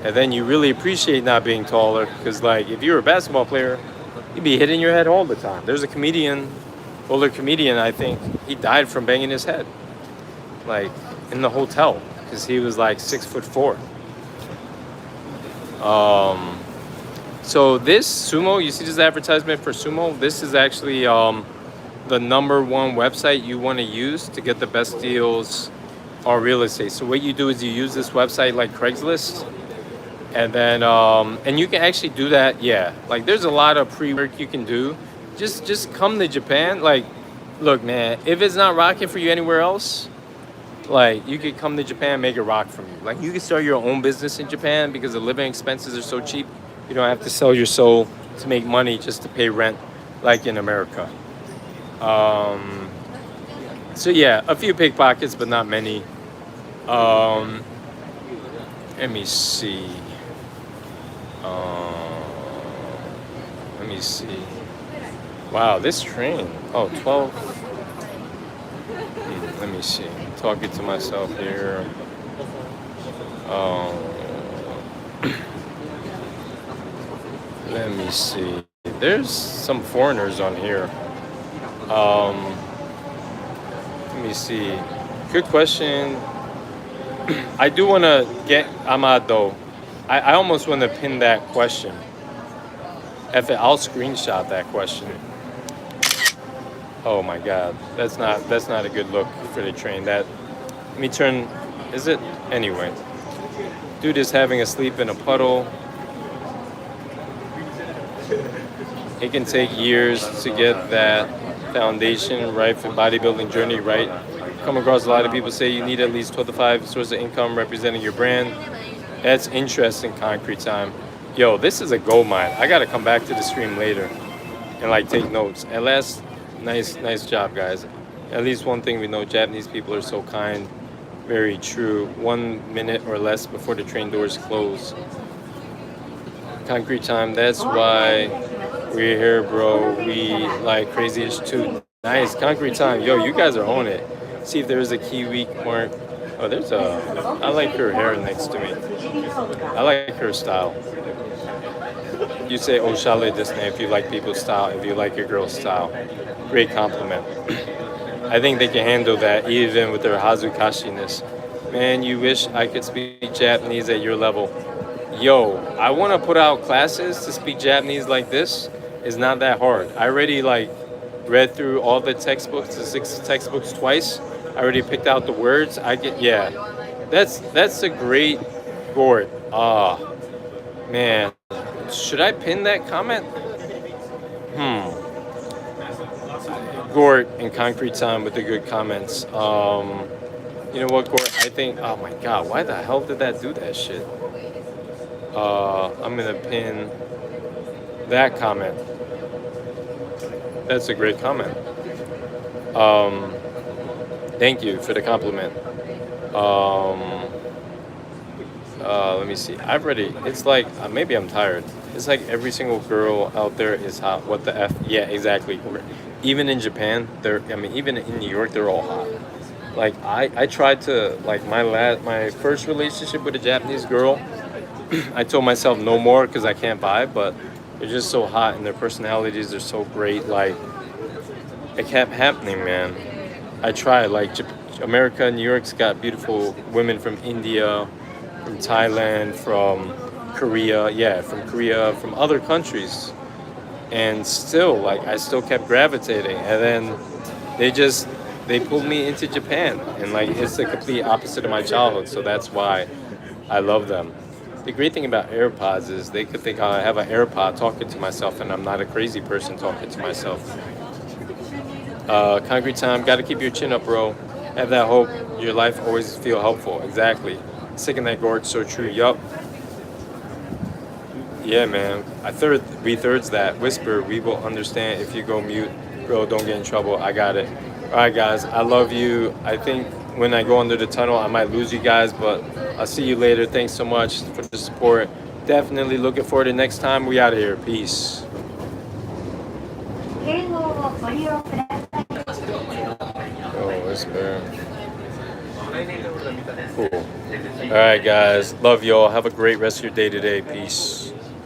And then you really appreciate not being taller, because, like, if you were a basketball player, you'd be hitting your head all the time. There's a older comedian, I think, he died from banging his head, like, in the hotel, because he was like 6'4". So this sumo, you see this advertisement for sumo? This is actually the #1 website you want to use to get the best deals on real estate. So what you do is you use this website like Craigslist, and then and you can actually do that. Yeah, like, there's a lot of pre-work you can do. Just come to Japan. Like, look, man, if it's not rocking for you anywhere else, like, you could come to Japan and make it rock for you. Like, you can start your own business in Japan because the living expenses are so cheap. You don't have to sell your soul to make money just to pay rent like in America. So yeah, a few pickpockets, but not many. Let me see. Let me see. Wow, this train. Oh, 12. Let me see. Talking to myself here. Let me see. There's some foreigners on here. Let me see. Good question. I do want to get Ahmad though. I almost want to pin that question. I'll screenshot that question. Oh my God, that's not a good look for the train. Let me turn. Is it anyway? Dude is having a sleep in a puddle. It can take years to get that foundation right for bodybuilding journey right. Come across a lot of people say you need at least 12 to 5 sources of income representing your brand. That's interesting, Concrete Time. Yo, this is a gold mine. I gotta come back to the stream later and like take notes. At last, nice job, guys. At least one thing we know, Japanese people are so kind. Very true. 1 minute or less before the train doors close. Concrete Time, that's why we're here, bro. We like crazy-ish too. Nice. Concrete Time. Yo, you guys are on it. See if there's a Kiwi mark. Oh, I like her hair next to me. I like her style. You say Oshale desu ne if you like people's style, if you like your girl's style. Great compliment. I think they can handle that even with their hazukashiness. Man, you wish I could speak Japanese at your level. Yo, I want to put out classes to speak Japanese like this. It's not that hard. I already like read through all the textbooks, the 6 textbooks twice. I already picked out the words. I get yeah. That's a great Gort. Ah, man. Should I pin that comment? Hmm. Gort and Concrete Time with the good comments. You know what, Gort? I think. Oh my God, why the hell did that do that shit? I'm gonna pin that comment. That's a great comment. Um, Thank you for the compliment. Um, Let me see. I've already. It's like maybe I'm tired. It's like every single girl out there is hot. What the f? Yeah, exactly. Even in Japan, they're. I mean, even in New York, they're all hot. Like I tried to like my first relationship with a Japanese girl. I told myself no more because I can't vibe, but they're just so hot and their personalities are so great. Like it kept happening, man. I tried. Like America, New York's got beautiful women from India, from Thailand, from Korea. Yeah, from Korea, from other countries, and still, like, I still kept gravitating. And then they just they pulled me into Japan, and like it's the complete opposite of my childhood. So that's why I love them. The great thing about AirPods is they could think I have an AirPod talking to myself, and I'm not a crazy person talking to myself. Concrete Time, got to keep your chin up, bro. Have that hope. Your life always feel helpful. Exactly. Sticking that gorge, so true. Yup. Yeah, man. We thirds that. Whisper, we will understand if you go mute. Bro, don't get in trouble. I got it. All right, guys. I love you. I think when I go under the tunnel, I might lose you guys, but I'll see you later. Thanks so much for the support. Definitely looking forward to next time. We out of here. Peace. Oh, Whisper. Cool. All right, guys. Love y'all. Have a great rest of your day today. Peace.